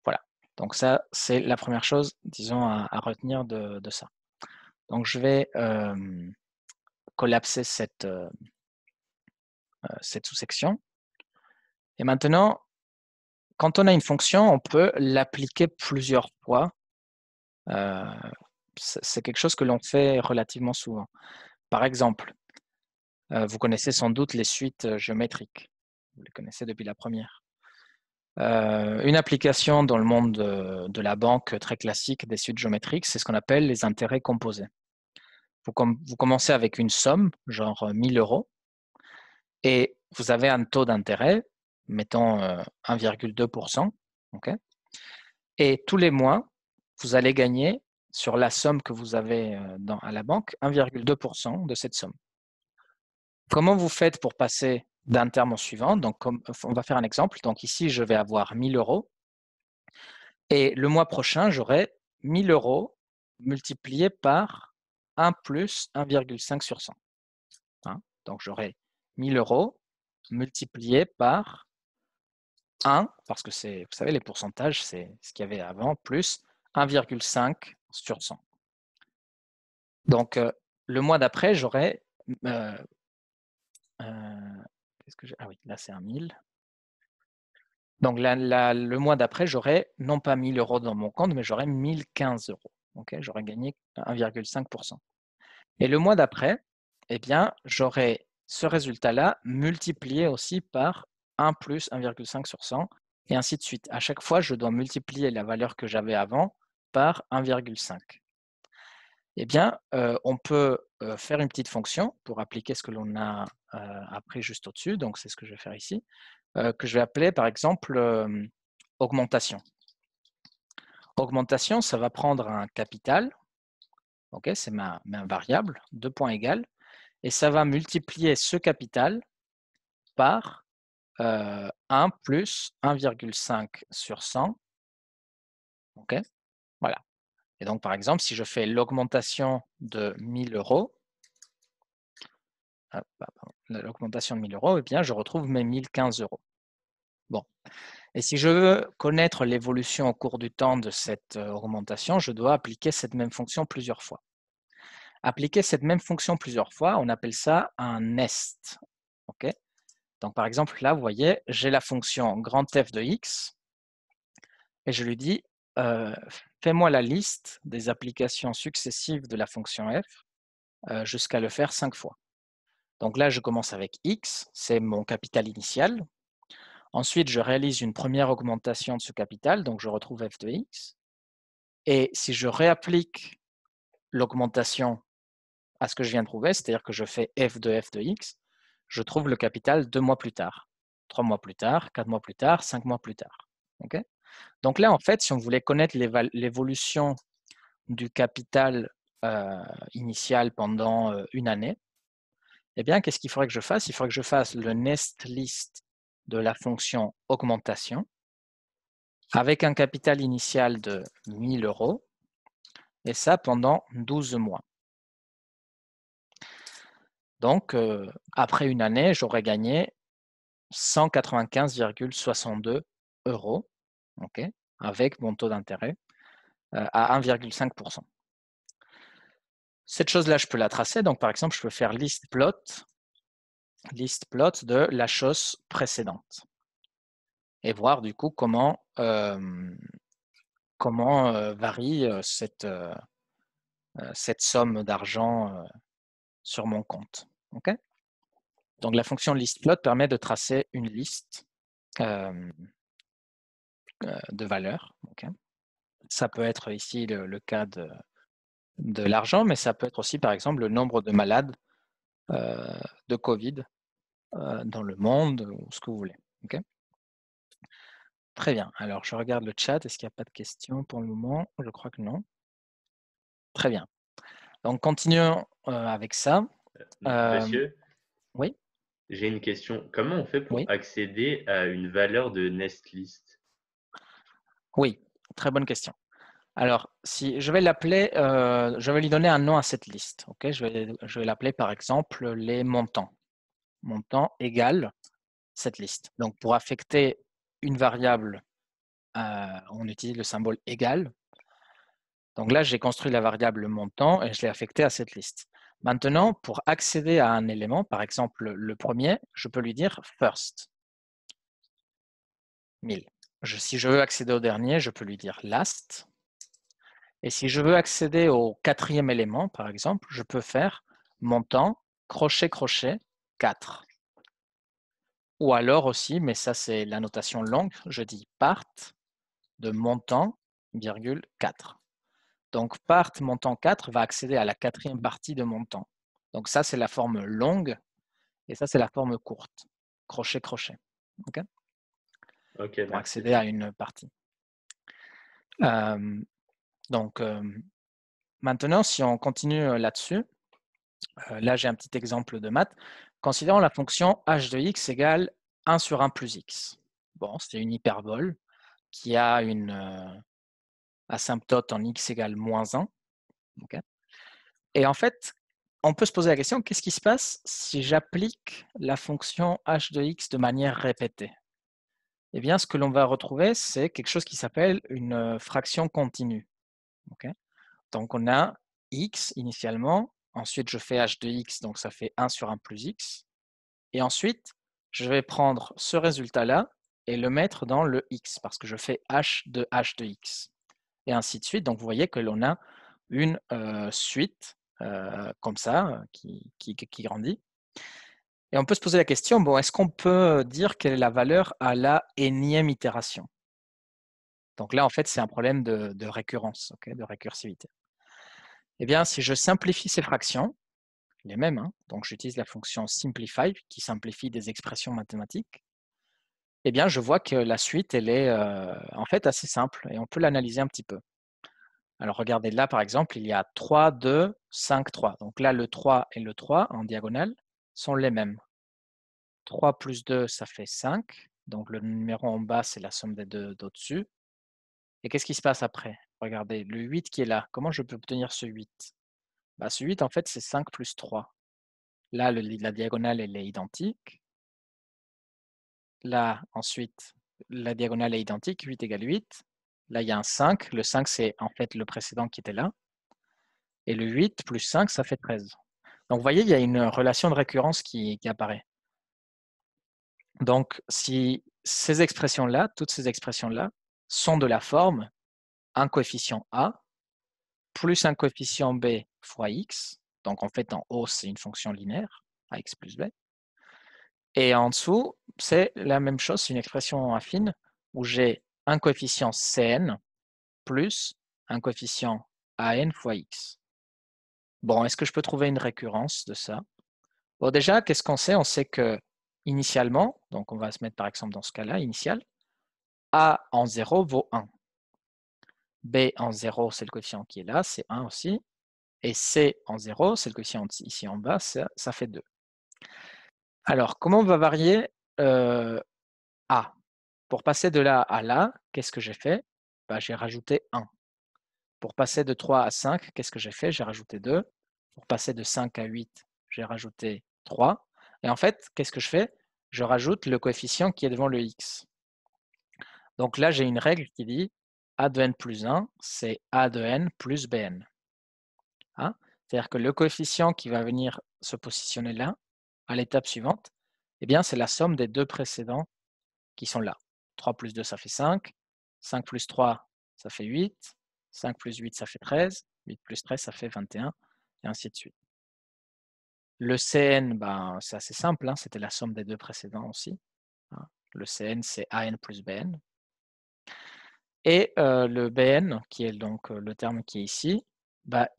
Voilà, donc ça, c'est la première chose, disons, à retenir de ça. Donc, je vais collapser cette sous-section. Et maintenant, quand on a une fonction, on peut l'appliquer plusieurs fois. C'est quelque chose que l'on fait relativement souvent. Par exemple, vous connaissez sans doute les suites géométriques. Vous les connaissez depuis la première. Une application dans le monde de la banque très classique des suites géométriques, c'est ce qu'on appelle les intérêts composés. Vous commencez avec une somme, genre 1000 €, et vous avez un taux d'intérêt, mettons 1,2%, okay, et tous les mois, vous allez gagner sur la somme que vous avez à la banque 1,2% de cette somme. Comment vous faites pour passer d'un terme au suivant? Donc, on va faire un exemple. Donc ici, je vais avoir 1000 € et le mois prochain, j'aurai 1000 € multiplié par 1 plus 1,5 sur 100. Hein, donc, j'aurai 1000 € multiplié par 1, parce que c'est, vous savez, les pourcentages, c'est ce qu'il y avait avant, plus 1,5 sur 100. Donc, le mois d'après, j'aurai... ah oui, là, c'est un 1000. Donc, le mois d'après, j'aurai non pas 1000 € dans mon compte, mais j'aurai 1015 €. Okay, j'aurai gagné 1,5%. Et le mois d'après, eh bien, j'aurai ce résultat-là multiplié aussi par 1 plus 1,5 sur 100, et ainsi de suite. À chaque fois, je dois multiplier la valeur que j'avais avant par 1,5. Eh bien, on peut faire une petite fonction pour appliquer ce que l'on a appris juste au-dessus. Donc, c'est ce que je vais faire ici, que je vais appeler, par exemple, augmentation. Augmentation, ça va prendre un capital. Okay, c'est ma variable, 2 points égales, et ça va multiplier ce capital par 1 plus 1,5 sur 100. Okay, voilà. Et donc, par exemple, si je fais l'augmentation de 1000 €, l'augmentation de 1 000 €, eh bien, je retrouve mes 1 015 €. Bon. Et si je veux connaître l'évolution au cours du temps de cette augmentation, je dois appliquer cette même fonction plusieurs fois. Appliquer cette même fonction plusieurs fois, on appelle ça un nest. Okay, donc, par exemple, là, vous voyez, j'ai la fonction grand f de x et je lui dis, fais-moi la liste des applications successives de la fonction f jusqu'à le faire 5 fois. Donc là, je commence avec x, c'est mon capital initial. Ensuite, je réalise une première augmentation de ce capital, donc je retrouve f de x. Et si je réapplique l'augmentation à ce que je viens de trouver, c'est-à-dire que je fais f de x, je trouve le capital 2 mois plus tard, 3 mois plus tard, 4 mois plus tard, 5 mois plus tard. Okay, donc là, en fait, si on voulait connaître l'évolution du capital initial pendant une année, eh bien, qu'est-ce qu'il faudrait que je fasse? Il faudrait que je fasse le nest list de la fonction augmentation avec un capital initial de 1 000 €, et ça pendant 12 mois. Donc, après une année, j'aurais gagné 195,62 €, okay, avec mon taux d'intérêt à 1,5%. Cette chose-là, je peux la tracer. Donc, par exemple, je peux faire list plot de la chose précédente et voir du coup comment varie cette somme d'argent sur mon compte. Okay, donc, la fonction listPlot permet de tracer une liste de valeurs. Okay, ça peut être ici le cas de l'argent, mais ça peut être aussi, par exemple, le nombre de malades de Covid dans le monde, ou ce que vous voulez. Okay, très bien. Alors, je regarde le chat. Est-ce qu'il n'y a pas de questions pour le moment? Je crois que non. Très bien. Donc, continuons avec ça. Monsieur, Oui, j'ai une question. Comment on fait pour oui, accéder à une valeur de nest list? oui. Très bonne question. Alors, si je vais l'appeler, je vais lui donner un nom à cette liste. Okay, je vais l'appeler par exemple les montants. Montant égale cette liste. Donc, pour affecter une variable, on utilise le symbole égal. Donc là, j'ai construit la variable montant et je l'ai affectée à cette liste. Maintenant, pour accéder à un élément, par exemple le premier, je peux lui dire first, 1000. Si je veux accéder au dernier, je peux lui dire last. Et si je veux accéder au quatrième élément, par exemple, je peux faire montant, crochet, crochet, 4. Ou alors aussi, mais ça c'est la notation longue, je dis part de montant, virgule 4. Donc part montant 4 va accéder à la quatrième partie de montant. Donc ça c'est la forme longue et ça c'est la forme courte, crochet, crochet. Okay, Ok, pour merci. accéder à une partie. Donc maintenant, si on continue là-dessus, là j'ai un petit exemple de maths. Considérons la fonction h de x égale 1 sur 1 plus x. Bon, c'est une hyperbole qui a une asymptote en x égale moins 1. Okay, et en fait, on peut se poser la question, qu'est-ce qui se passe si j'applique la fonction h de x de manière répétée? Eh bien, ce que l'on va retrouver, c'est quelque chose qui s'appelle une fraction continue. Okay, donc, on a x initialement, ensuite je fais h de x, donc ça fait 1 sur 1 plus x, et ensuite, je vais prendre ce résultat-là et le mettre dans le x, parce que je fais h de x, et ainsi de suite. Donc, vous voyez que l'on a une suite comme ça, qui grandit. Et on peut se poser la question, bon, est-ce qu'on peut dire quelle est la valeur à la énième itération? Donc là, en fait, c'est un problème de récurrence, okay, de récursivité. Eh bien, si je simplifie ces fractions, les mêmes, hein, donc j'utilise la fonction simplify qui simplifie des expressions mathématiques, eh bien, je vois que la suite, elle est en fait assez simple et on peut l'analyser un petit peu. Alors, regardez là, par exemple, il y a 3, 2, 5, 3. Donc là, le 3 et le 3 en diagonale sont les mêmes. 3 plus 2, ça fait 5. Donc, le numéro en bas, c'est la somme des deux d'au-dessus. Et qu'est-ce qui se passe après? Regardez, le 8 qui est là, comment je peux obtenir ce 8? Ce 8, en fait, c'est 5 plus 3. Là, la diagonale, elle est identique. Là, ensuite, la diagonale est identique, 8 égale 8. Là, il y a un 5. Le 5, c'est en fait le précédent qui était là. Et le 8 plus 5, ça fait 13. Donc, vous voyez, il y a une relation de récurrence qui apparaît. Donc, si ces expressions-là, toutes ces expressions-là, sont de la forme un coefficient A plus un coefficient B fois X, donc en fait, en haut, c'est une fonction linéaire, AX plus B. Et en dessous, c'est la même chose, c'est une expression affine où j'ai un coefficient Cn plus un coefficient AN fois X. Bon, est-ce que je peux trouver une récurrence de ça? Bon, déjà, qu'est-ce qu'on sait? On sait que initialement, donc on va se mettre par exemple dans ce cas-là, initial, A en 0 vaut 1. B en 0, c'est le coefficient qui est là, c'est 1 aussi. Et C en 0, c'est le coefficient ici en bas, ça fait 2. Alors, comment on va varier A? Pour passer de là à là, qu'est-ce que j'ai fait? J'ai rajouté 1. Pour passer de 3 à 5, qu'est-ce que j'ai fait? J'ai rajouté 2. Pour passer de 5 à 8, j'ai rajouté 3. Et en fait, qu'est-ce que je fais? Je rajoute le coefficient qui est devant le x. Donc là, j'ai une règle qui dit A de n plus 1, c'est A de n plus Bn. Hein? C'est-à-dire que le coefficient qui va venir se positionner là, à l'étape suivante, eh bien, c'est la somme des deux précédents qui sont là. 3 plus 2, ça fait 5. 5 plus 3, ça fait 8. 5 plus 8, ça fait 13. 8 plus 13, ça fait 21, et ainsi de suite. Le Cn, c'est assez simple, hein, c'était la somme des deux précédents aussi. Hein. Le Cn, c'est An plus Bn. Et le Bn, qui est donc le terme qui est ici,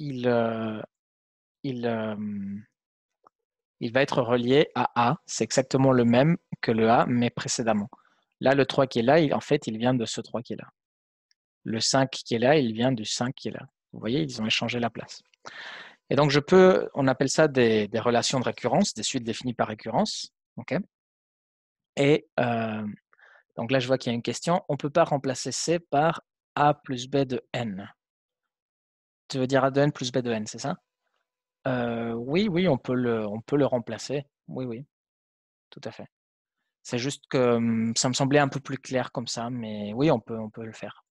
il va être relié à A. C'est exactement le même que le A, mais précédemment. Là, le 3 qui est là, en fait, il vient de ce 3 qui est là. Le 5 qui est là, il vient du 5 qui est là. Vous voyez, ils ont échangé la place. Et donc, on appelle ça des relations de récurrence, des suites définies par récurrence. Okay. Et donc là, je vois qu'il y a une question. On ne peut pas remplacer C par A plus B de N. Tu veux dire A de N plus B de N, c'est ça? Oui, on peut le remplacer. Oui, tout à fait. C'est juste que ça me semblait un peu plus clair comme ça, mais oui, on peut le faire.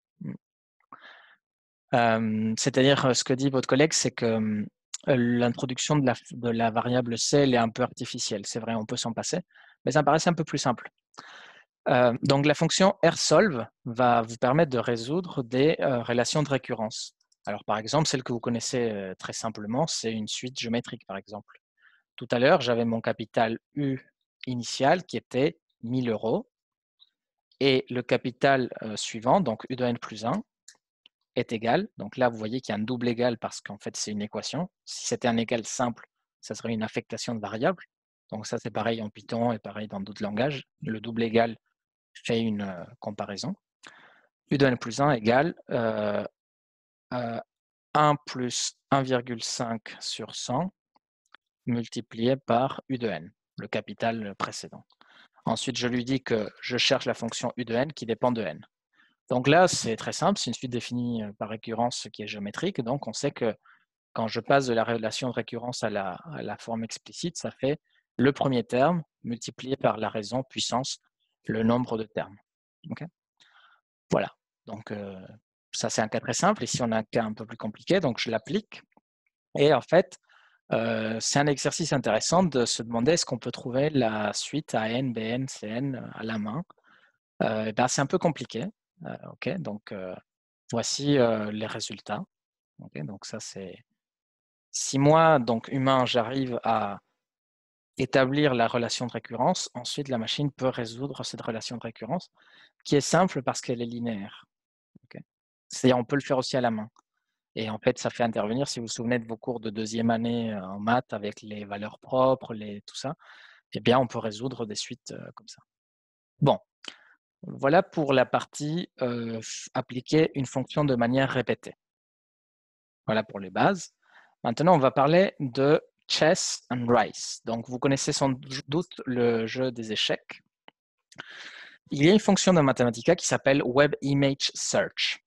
C'est-à-dire, ce que dit votre collègue, c'est que l'introduction de la variable C, elle est un peu artificielle. C'est vrai, on peut s'en passer, mais ça me paraissait un peu plus simple. Donc, la fonction rsolve va vous permettre de résoudre des relations de récurrence. Alors, par exemple, celle que vous connaissez très simplement, c'est une suite géométrique, par exemple. Tout à l'heure, j'avais mon capital U initial qui était 1000 €. Et le capital suivant, donc U de n plus 1, est égal. Donc là, vous voyez qu'il y a un double égal parce qu'en fait, c'est une équation. Si c'était un égal simple, ça serait une affectation de variable. Donc ça, c'est pareil en Python et pareil dans d'autres langages. Le double égal fait une comparaison. U de n plus 1 égale 1 plus 1,5 sur 100 multiplié par U de n, le capital précédent. Ensuite, je lui dis que je cherche la fonction U de n qui dépend de n. Donc là, c'est très simple, c'est une suite définie par récurrence qui est géométrique. Donc on sait que quand je passe de la relation de récurrence à la forme explicite, ça fait le premier terme multiplié par la raison puissance, le nombre de termes. Okay. Voilà, donc ça c'est un cas très simple. Ici on a un cas un peu plus compliqué, donc je l'applique. Et en fait, c'est un exercice intéressant de se demander est-ce qu'on peut trouver la suite AN, BN, CN à la main. C'est un peu compliqué. Okay, donc voici les résultats. Okay, donc ça c'est si moi, donc humain, j'arrive à établir la relation de récurrence, ensuite la machine peut résoudre cette relation de récurrence qui est simple parce qu'elle est linéaire. Okay. C'est-à-dire on peut le faire aussi à la main. Et en fait, ça fait intervenir, si vous vous souvenez de vos cours de deuxième année en maths avec les valeurs propres, tout ça, eh bien on peut résoudre des suites comme ça. Bon, voilà pour la partie appliquer une fonction de manière répétée. Voilà pour les bases. Maintenant, on va parler de chess and rice. Donc, vous connaissez sans doute le jeu des échecs. Il y a une fonction de Mathematica qui s'appelle Web Image Search.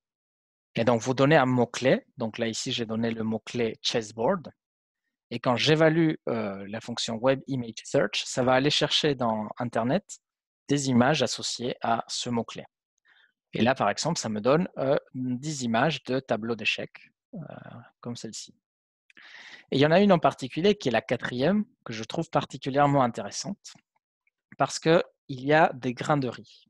Et donc, vous donnez un mot-clé. Donc là, ici, j'ai donné le mot-clé chessboard. Et quand j'évalue la fonction Web Image Search, ça va aller chercher dans Internet des images associées à ce mot-clé. Et là, par exemple, ça me donne 10 images de tableaux d'échecs, comme celle-ci. Et il y en a une en particulier qui est la 4e, que je trouve particulièrement intéressante, parce qu'il y a des grains de riz.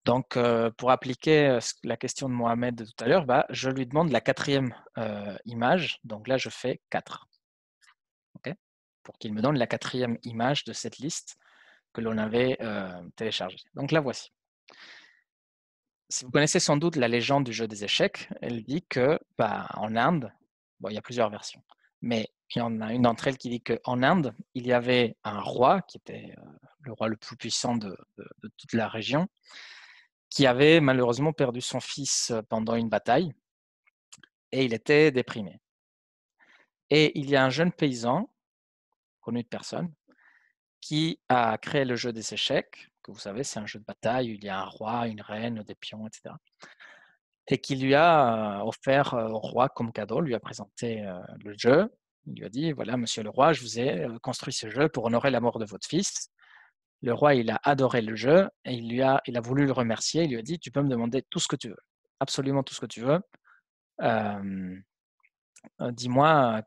Donc, pour appliquer la question de Mohamed de tout à l'heure, je lui demande la 4e image. Donc là, je fais 4. Okay, pour qu'il me donne la 4e image de cette liste que l'on avait téléchargée. Donc la voici. Si vous connaissez sans doute la légende du jeu des échecs, elle dit que en Inde, il y a plusieurs versions, mais il y en a une d'entre elles qui dit qu'en Inde, il y avait un roi qui était le roi le plus puissant de toute la région, qui avait malheureusement perdu son fils pendant une bataille et il était déprimé. Et il y a un jeune paysan, connu de personne, qui a créé le jeu des échecs, que vous savez, c'est un jeu de bataille où il y a un roi, une reine, des pions, etc. Et qui lui a offert au roi comme cadeau, lui a présenté le jeu. Il lui a dit, voilà, monsieur le roi, je vous ai construit ce jeu pour honorer la mort de votre fils. Le roi, il a adoré le jeu et il a voulu le remercier. Il lui a dit, tu peux me demander tout ce que tu veux, absolument tout ce que tu veux. Dis-moi,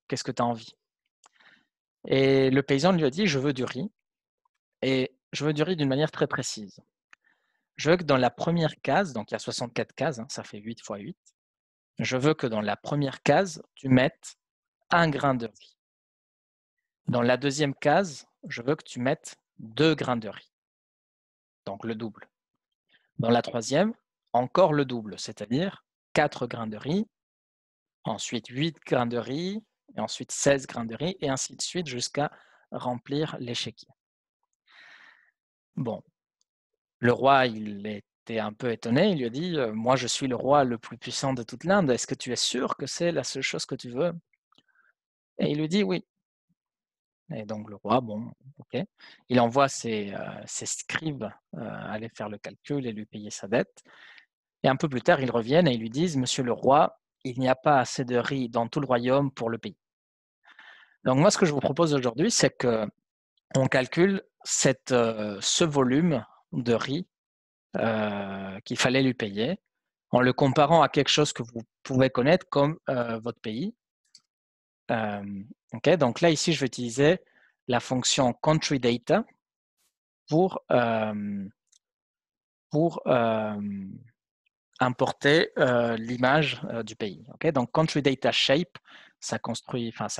qu'est-ce que tu as envie? Et le paysan lui a dit, je veux du riz. Et je veux du riz d'une manière très précise. Je veux que dans la première case, donc il y a 64 cases, ça fait 8 x 8, je veux que dans la première case, tu mettes 1 grain de riz. Dans la deuxième case, je veux que tu mettes 2 grains de riz, donc le double. Dans la troisième, encore le double, c'est-à-dire 4 grains de riz, ensuite 8 grains de riz, et ensuite 16 grains de riz, et ainsi de suite jusqu'à remplir l'échiquier. Bon, le roi, il était un peu étonné, il lui a dit « Moi, je suis le roi le plus puissant de toute l'Inde, est-ce que tu es sûr que c'est la seule chose que tu veux ?» Et il lui dit « Oui. » Et donc le roi, bon, ok, il envoie ses scribes aller faire le calcul et lui payer sa dette. Et un peu plus tard, ils reviennent et ils lui disent « Monsieur le roi, il n'y a pas assez de riz dans tout le royaume pour le payer. » Donc moi, ce que je vous propose aujourd'hui, c'est qu'on calcule ce volume de riz qu'il fallait lui payer en le comparant à quelque chose que vous pouvez connaître comme votre pays. Okay, donc là, ici, je vais utiliser la fonction country data pour importer l'image du pays. Okay, donc country data shape, ça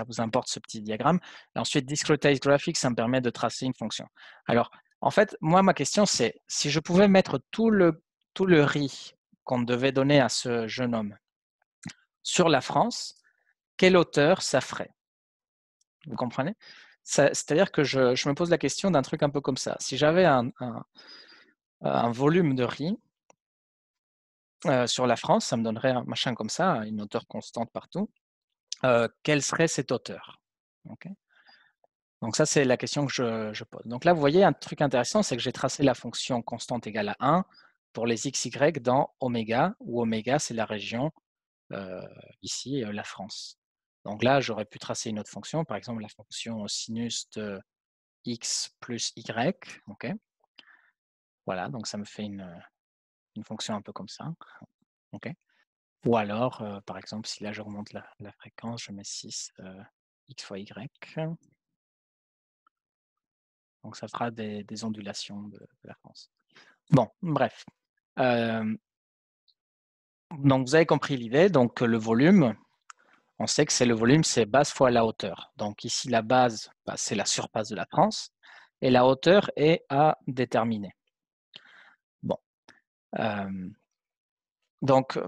vous importe ce petit diagramme. Et ensuite, discretize graphics, ça me permet de tracer une fonction. Alors, en fait, moi, ma question, c'est si je pouvais mettre tout le riz qu'on devait donner à ce jeune homme sur la France, quelle hauteur ça ferait? Vous comprenez? C'est-à-dire que je me pose la question d'un truc un peu comme ça. Si j'avais un volume de riz sur la France, ça me donnerait un machin comme ça, une hauteur constante partout. Quelle serait cette hauteur? Okay. Donc ça, c'est la question que je pose. Donc là, vous voyez, un truc intéressant, c'est que j'ai tracé la fonction constante égale à 1 pour les x, y dans oméga, où oméga, c'est la région, ici, la France. Donc là, j'aurais pu tracer une autre fonction, par exemple la fonction sinus de x plus y. Okay. Voilà, donc ça me fait une fonction un peu comme ça. Okay. Ou alors, par exemple, si là je remonte la fréquence, je mets 6 x fois y. Donc ça fera des ondulations de la France. Bon, bref. Donc vous avez compris l'idée. Donc le volume, on sait que le volume, c'est base fois la hauteur. Donc ici, la base, c'est la surface de la France. Et la hauteur est à déterminer. Bon. Donc,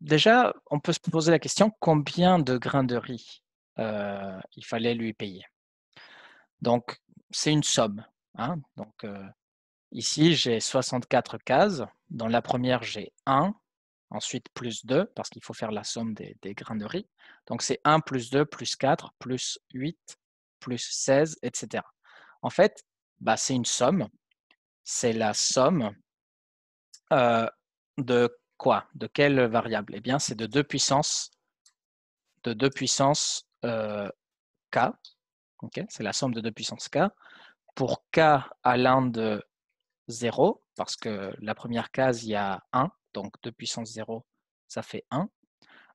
déjà, on peut se poser la question, combien de grains de riz il fallait lui payer? Donc, c'est une somme. Hein? Donc, ici, j'ai 64 cases. Dans la première, j'ai 1, ensuite plus 2, parce qu'il faut faire la somme des grains de riz. Donc, c'est 1 plus 2 plus 4 plus 8 plus 16, etc. En fait, c'est une somme. C'est la somme de quoi? De quelle variable? Eh bien, c'est de 2 puissance k, okay, c'est la somme de 2 puissance k, pour k allant de 0, parce que la première case, il y a 1, donc 2 puissance 0, ça fait 1,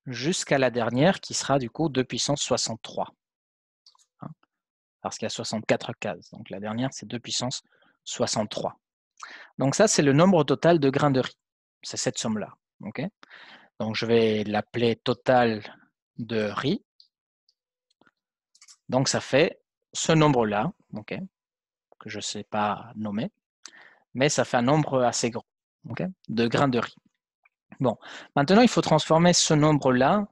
jusqu'à la dernière qui sera du coup 2 puissance 63. Hein, parce qu'il y a 64 cases. Donc la dernière, c'est 2 puissance 63. Donc ça, c'est le nombre total de grains de riz. C'est cette somme-là. Okay, donc je vais l'appeler total de riz. Donc ça fait ce nombre-là, okay, que je ne sais pas nommer, mais ça fait un nombre assez grand, okay, de grains de riz. Bon, maintenant il faut transformer ce nombre-là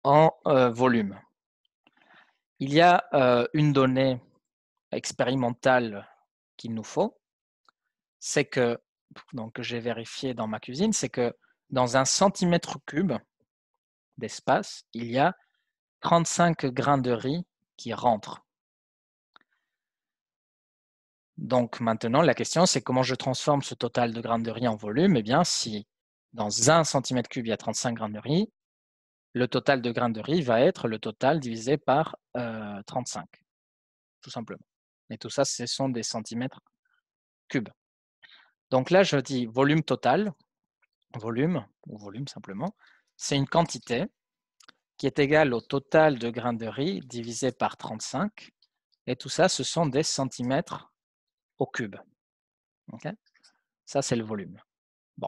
en volume. Il y a une donnée expérimentale qu'il nous faut, c'est que, donc que j'ai vérifié dans ma cuisine, c'est que dans 1 centimètre cube d'espace, il y a 35 grains de riz qui rentrent. Donc maintenant, la question, c'est comment je transforme ce total de grains de riz en volume. Eh bien, si dans 1 centimètre cube, il y a 35 grains de riz, le total de grains de riz va être le total divisé par 35, tout simplement. Et tout ça, ce sont des centimètres cubes. Donc là, je dis volume total, volume, ou volume simplement, c'est une quantité qui est égale au total de grains de riz divisé par 35. Et tout ça, ce sont des centimètres au cube. Okay, ça, c'est le volume. Bon.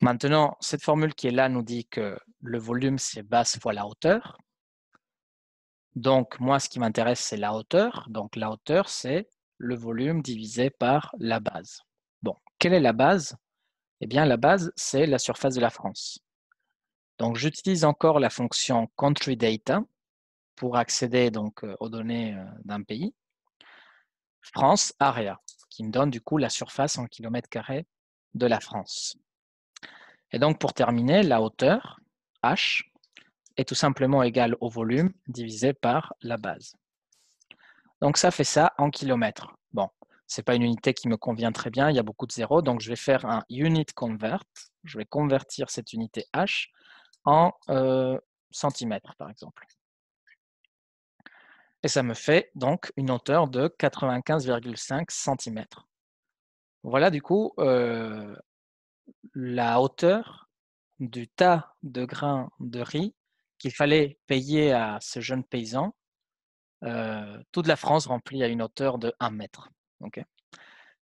Maintenant, cette formule qui est là nous dit que le volume, c'est base fois la hauteur. Donc, moi, ce qui m'intéresse, c'est la hauteur. Donc, la hauteur, c'est le volume divisé par la base. Bon, quelle est la base? Eh bien, la base, c'est la surface de la France. Donc, j'utilise encore la fonction country data pour accéder donc aux données d'un pays. France area, qui me donne du coup la surface en kilomètres carrés de la France. Et donc, pour terminer, la hauteur, h, est tout simplement égale au volume divisé par la base. Donc, ça fait ça en kilomètres. Bon, ce n'est pas une unité qui me convient très bien, il y a beaucoup de zéros, donc je vais faire un unit convert. Je vais convertir cette unité h en centimètres, par exemple. Et ça me fait donc une hauteur de 95,5 cm. Voilà du coup la hauteur du tas de grains de riz qu'il fallait payer à ce jeune paysan. Toute la France remplie à une hauteur de 1 mètre, okay,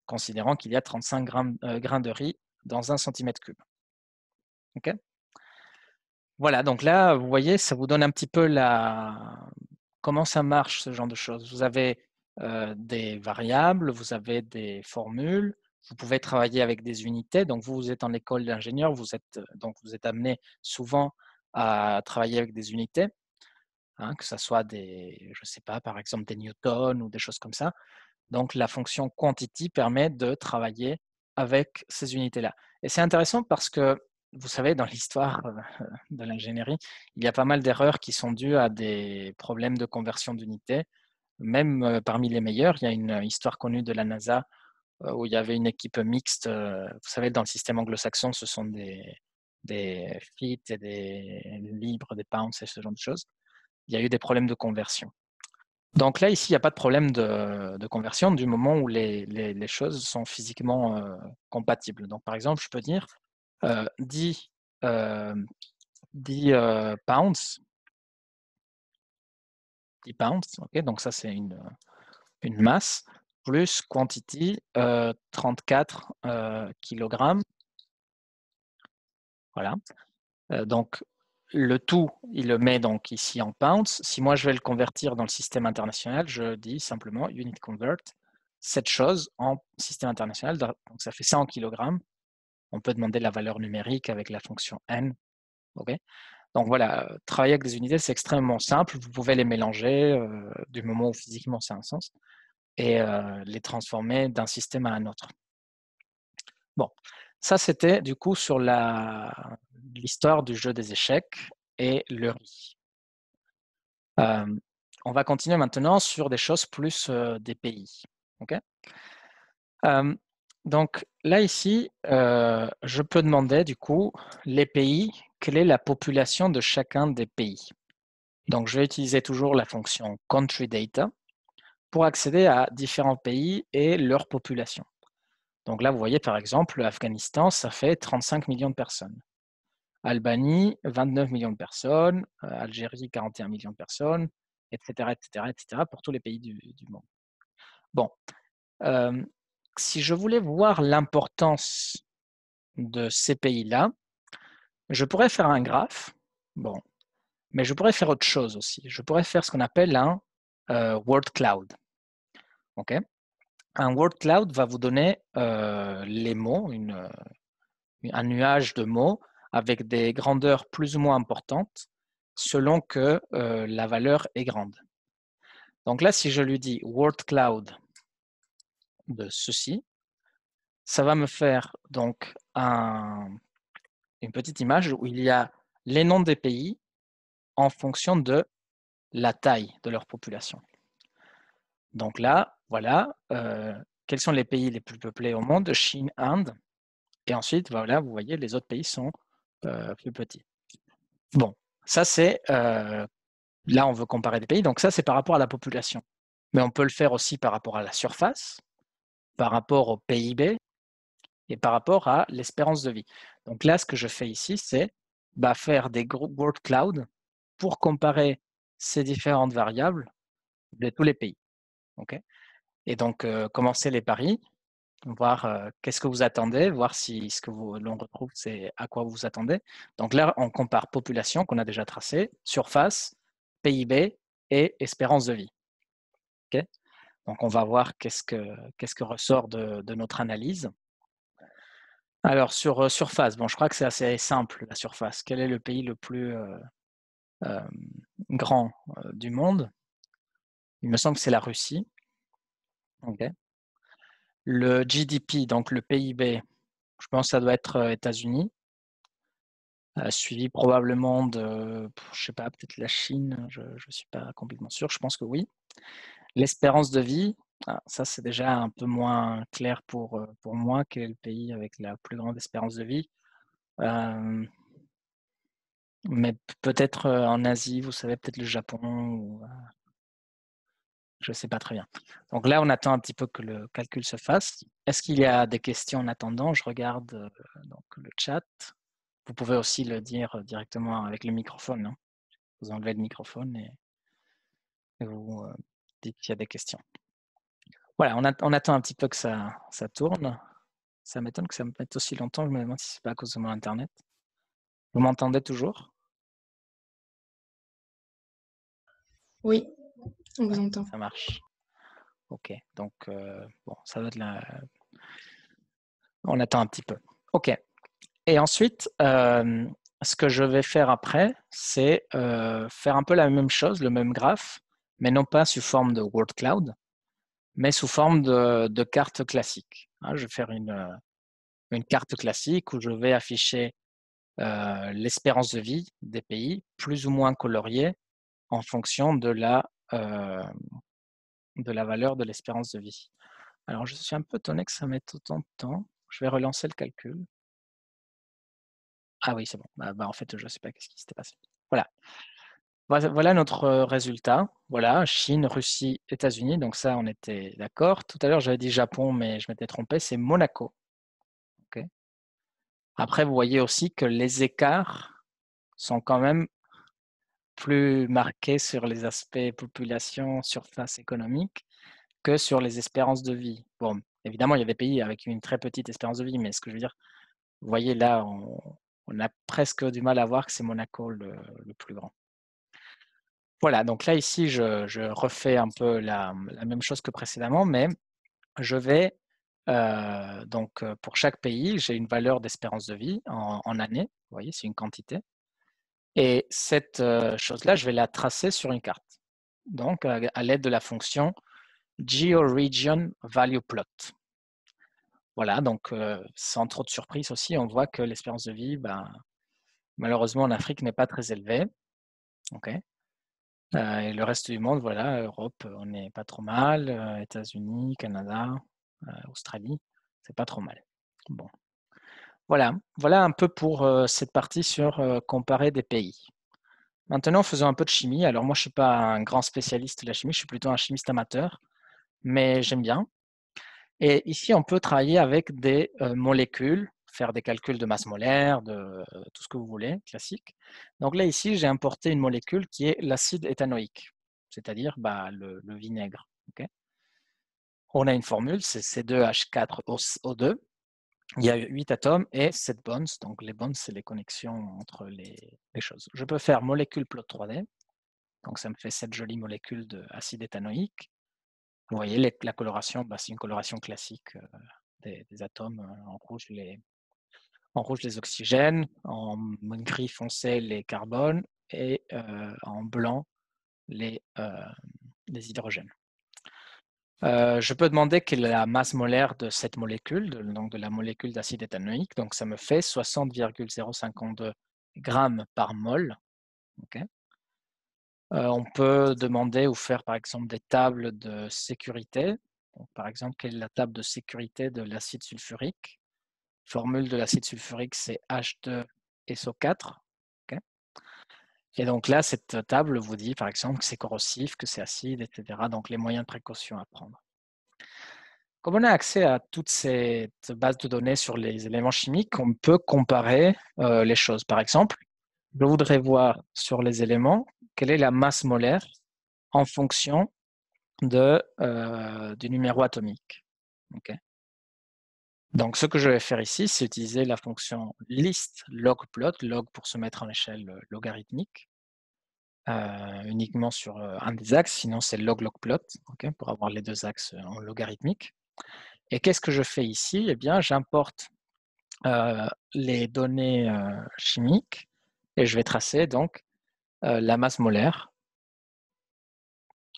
considérant qu'il y a 35 grains de riz dans 1 centimètre cube. Okay, voilà, donc là, vous voyez, ça vous donne un petit peu comment ça marche, ce genre de choses. Vous avez des variables, vous avez des formules, vous pouvez travailler avec des unités. Donc, vous êtes en école d'ingénieur, vous êtes amené souvent à travailler avec des unités, hein, que ce soit je ne sais pas, par exemple des newtons ou des choses comme ça. Donc, la fonction quantity permet de travailler avec ces unités-là. Et c'est intéressant parce que, vous savez, dans l'histoire de l'ingénierie, il y a pas mal d'erreurs qui sont dues à des problèmes de conversion d'unités. Même parmi les meilleurs, il y a une histoire connue de la NASA où il y avait une équipe mixte. Vous savez, dans le système anglo-saxon, ce sont des feet et des libres, des pounds et ce genre de choses. Il y a eu des problèmes de conversion. Donc là, ici, il n'y a pas de problème de conversion du moment où les choses sont physiquement compatibles. Donc, par exemple, je peux dire 10 pounds. 10 pounds, okay, donc ça, c'est une masse, plus quantity 34 kg. Voilà. Donc, le tout, il le met donc ici en pounds. Si moi, je vais le convertir dans le système international, je dis simplement unit convert cette chose en système international. Donc, ça fait ça en kilogrammes. On peut demander la valeur numérique avec la fonction n. Okay, donc voilà, travailler avec des unités, c'est extrêmement simple. Vous pouvez les mélanger du moment où physiquement ça a un sens et les transformer d'un système à un autre. Bon, ça c'était du coup sur l'histoire du jeu des échecs et le riz. On va continuer maintenant sur des choses plus des pays. Okay, donc là ici, je peux demander du coup les pays, quelle est la population de chacun des pays. Donc, je vais utiliser toujours la fonction country data pour accéder à différents pays et leur population. Donc là, vous voyez par exemple, l'Afghanistan, ça fait 35 millions de personnes. Albanie, 29 millions de personnes. Algérie, 41 millions de personnes, etc., etc., etc., pour tous les pays du monde. Bon, si je voulais voir l'importance de ces pays-là, je pourrais faire un graphe, bon, mais je pourrais faire autre chose aussi. Je pourrais faire ce qu'on appelle un word cloud. Okay, un word cloud va vous donner les mots, un nuage de mots avec des grandeurs plus ou moins importantes selon que la valeur est grande. Donc là, si je lui dis word cloud de ceci, ça va me faire donc une petite image où il y a les noms des pays en fonction de la taille de leur population. Donc là, voilà, quels sont les pays les plus peuplés au monde? Chine, Inde. Et ensuite, voilà, vous voyez, les autres pays sont plus petits. Bon, ça c'est, là on veut comparer des pays, donc ça c'est par rapport à la population. Mais on peut le faire aussi par rapport à la surface, par rapport au PIB et par rapport à l'espérance de vie. Donc là, ce que je fais ici, c'est faire des word cloud pour comparer ces différentes variables de tous les pays. Okay, et donc, commencer les paris, voir qu'est-ce que vous attendez, voir si ce que l'on retrouve, c'est à quoi vous attendez. Donc là, on compare population qu'on a déjà tracée, surface, PIB et espérance de vie. Okay, donc, on va voir qu'est-ce que ressort de notre analyse. Alors, sur surface, bon, je crois que c'est assez simple, la surface. Quel est le pays le plus grand du monde? Il me semble que c'est la Russie. Okay. Le GDP, donc le PIB, je pense que ça doit être États-Unis, suivi probablement de, je sais pas, peut-être la Chine, je ne suis pas complètement sûr, je pense que oui. L'espérance de vie, ça c'est déjà un peu moins clair pour moi, quel est le pays avec la plus grande espérance de vie. Mais peut-être en Asie, vous savez, peut-être le Japon, ou, je ne sais pas très bien. Donc là, on attend un petit peu que le calcul se fasse. Est-ce qu'il y a des questions en attendant? Je regarde donc le chat. Vous pouvez aussi le dire directement avec le microphone. Hein. Vous enlevez le microphone et vous dites qu'il y a des questions. Voilà, on attend un petit peu que ça tourne. Ça m'étonne que ça me mette aussi longtemps. Je me demande si ce n'est pas à cause de mon Internet. Vous m'entendez toujours? Oui, on vous entend. Ça marche. Ok, donc bon, ça va être là. On attend un petit peu. Ok. Et ensuite, ce que je vais faire après, c'est faire un peu la même chose, le même graphe, mais non pas sous forme de word cloud, mais sous forme de carte classique. Hein, je vais faire une carte classique où je vais afficher l'espérance de vie des pays, plus ou moins coloriée, en fonction de la valeur de l'espérance de vie. Alors, je suis un peu étonné que ça mette autant de temps. Je vais relancer le calcul. Ah oui, c'est bon. En fait, je ne sais pas ce qui s'était passé. Voilà. Voilà notre résultat. Voilà, Chine, Russie, États-Unis. Donc ça, on était d'accord. Tout à l'heure, j'avais dit Japon, mais je m'étais trompé. C'est Monaco. Okay. Après, vous voyez aussi que les écarts sont quand même plus marqués sur les aspects population, surface économique, que sur les espérances de vie. Bon, évidemment, il y a des pays avec une très petite espérance de vie, mais ce que je veux dire, vous voyez là, on a presque du mal à voir que c'est Monaco le plus grand. Voilà, donc là, ici, je refais un peu la même chose que précédemment, mais je vais, donc pour chaque pays, j'ai une valeur d'espérance de vie en années. Vous voyez, c'est une quantité. Et cette chose-là, je vais la tracer sur une carte. Donc, à l'aide de la fonction GeoRegion Value Plot. Voilà, donc sans trop de surprise aussi, on voit que l'espérance de vie, malheureusement, en Afrique, n'est pas très élevée. Okay. Et le reste du monde, voilà, Europe, on n'est pas trop mal, États-Unis, Canada, Australie, c'est pas trop mal. Bon, voilà un peu pour cette partie sur comparer des pays. Maintenant, faisons un peu de chimie. Alors moi, je ne suis pas un grand spécialiste de la chimie, je suis plutôt un chimiste amateur, mais j'aime bien. Et ici, on peut travailler avec des molécules, faire des calculs de masse molaire, de tout ce que vous voulez, classique. Donc là, ici, j'ai importé une molécule qui est l'acide éthanoïque, c'est-à-dire le vinaigre. Okay. On a une formule, c'est C2H4O2. Il y a 8 atomes et 7 bonds. Donc les bonds, c'est les connexions entre les choses. Je peux faire molécule plot 3D. Donc ça me fait cette jolie molécule d'acide éthanoïque. Vous voyez, la coloration, c'est une coloration classique des atomes. En rouge, les oxygènes, en gris foncé, les carbones, et en blanc, les hydrogènes. Je peux demander quelle est la masse molaire de cette molécule, donc de la molécule d'acide éthanoïque. Donc ça me fait 60,052 grammes par mol. Okay. On peut demander ou faire par exemple des tables de sécurité. Donc, par exemple, quelle est la table de sécurité de l'acide sulfurique? Formule de l'acide sulfurique, c'est H2SO4. Okay. Et donc là, cette table vous dit par exemple que c'est corrosif, que c'est acide, etc. Donc les moyens de précaution à prendre. Comme on a accès à toute cette base de données sur les éléments chimiques, on peut comparer les choses. Par exemple, je voudrais voir sur les éléments quelle est la masse molaire en fonction du numéro atomique. Okay. Donc, ce que je vais faire ici, c'est utiliser la fonction list log-plot, log pour se mettre en échelle logarithmique, uniquement sur un des axes, sinon c'est log-log-plot, okay, pour avoir les deux axes en logarithmique. Et qu'est-ce que je fais ici? Eh bien, j'importe les données chimiques et je vais tracer donc la masse molaire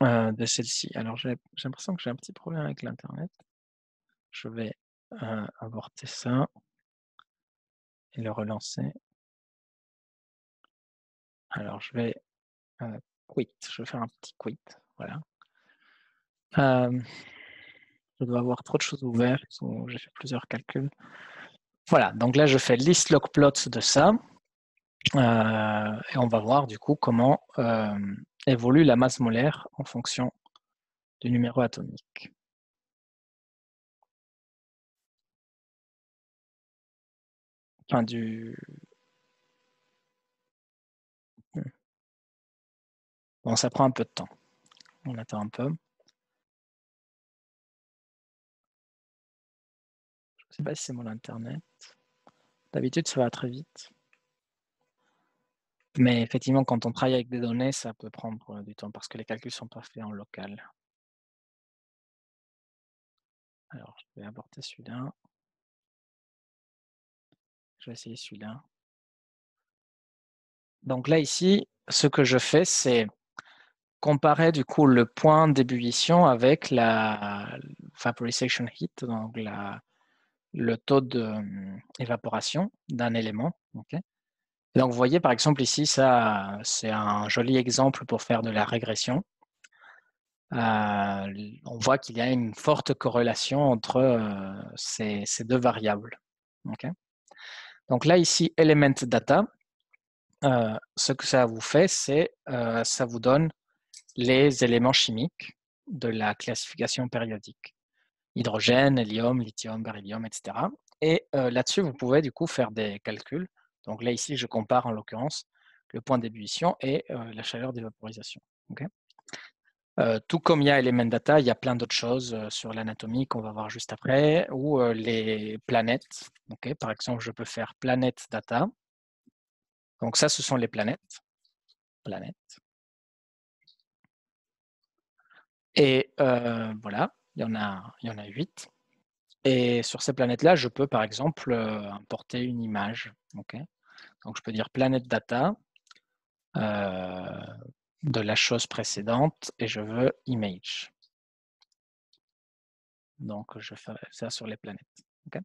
de celle-ci. Alors, j'ai l'impression que j'ai un petit problème avec l'Internet. Je vais avorter ça et le relancer. Alors, je vais quit. Je vais faire un petit quit. Voilà. Je dois avoir trop de choses ouvertes. J'ai fait plusieurs calculs. Voilà. Donc là, je fais list log plot de ça. Et on va voir du coup comment évolue la masse molaire en fonction du numéro atomique. Enfin, Bon, ça prend un peu de temps. On attend un peu. Je ne sais pas si c'est mon Internet. D'habitude, ça va très vite. Mais effectivement, quand on travaille avec des données, ça peut prendre du temps parce que les calculs ne sont pas faits en local. Alors, je vais aborter celui-là. Je vais essayer celui-là. Donc là, ici, ce que je fais, c'est comparer du coup le point d'ébullition avec la vaporization heat, donc le taux d'évaporation d'un élément. Okay. Donc vous voyez par exemple ici, ça c'est un joli exemple pour faire de la régression. On voit qu'il y a une forte corrélation entre ces deux variables. Okay. Donc là ici, element data, ce que ça vous fait, c'est ça vous donne les éléments chimiques de la classification périodique. Hydrogène, hélium, lithium, beryllium, etc. Et là-dessus, vous pouvez du coup faire des calculs. Donc là, ici, je compare en l'occurrence le point d'ébullition et la chaleur d'évaporisation. Okay. Tout comme il y a Element Data, il y a plein d'autres choses sur l'anatomie qu'on va voir juste après, ou les planètes. Okay. Par exemple, je peux faire Planet Data. Donc ça, ce sont les planètes. Et voilà, il y en a 8. Et sur ces planètes-là, je peux par exemple importer une image. Okay. Donc je peux dire Planet Data de la chose précédente et je veux Image. Donc je fais ça sur les planètes. Okay.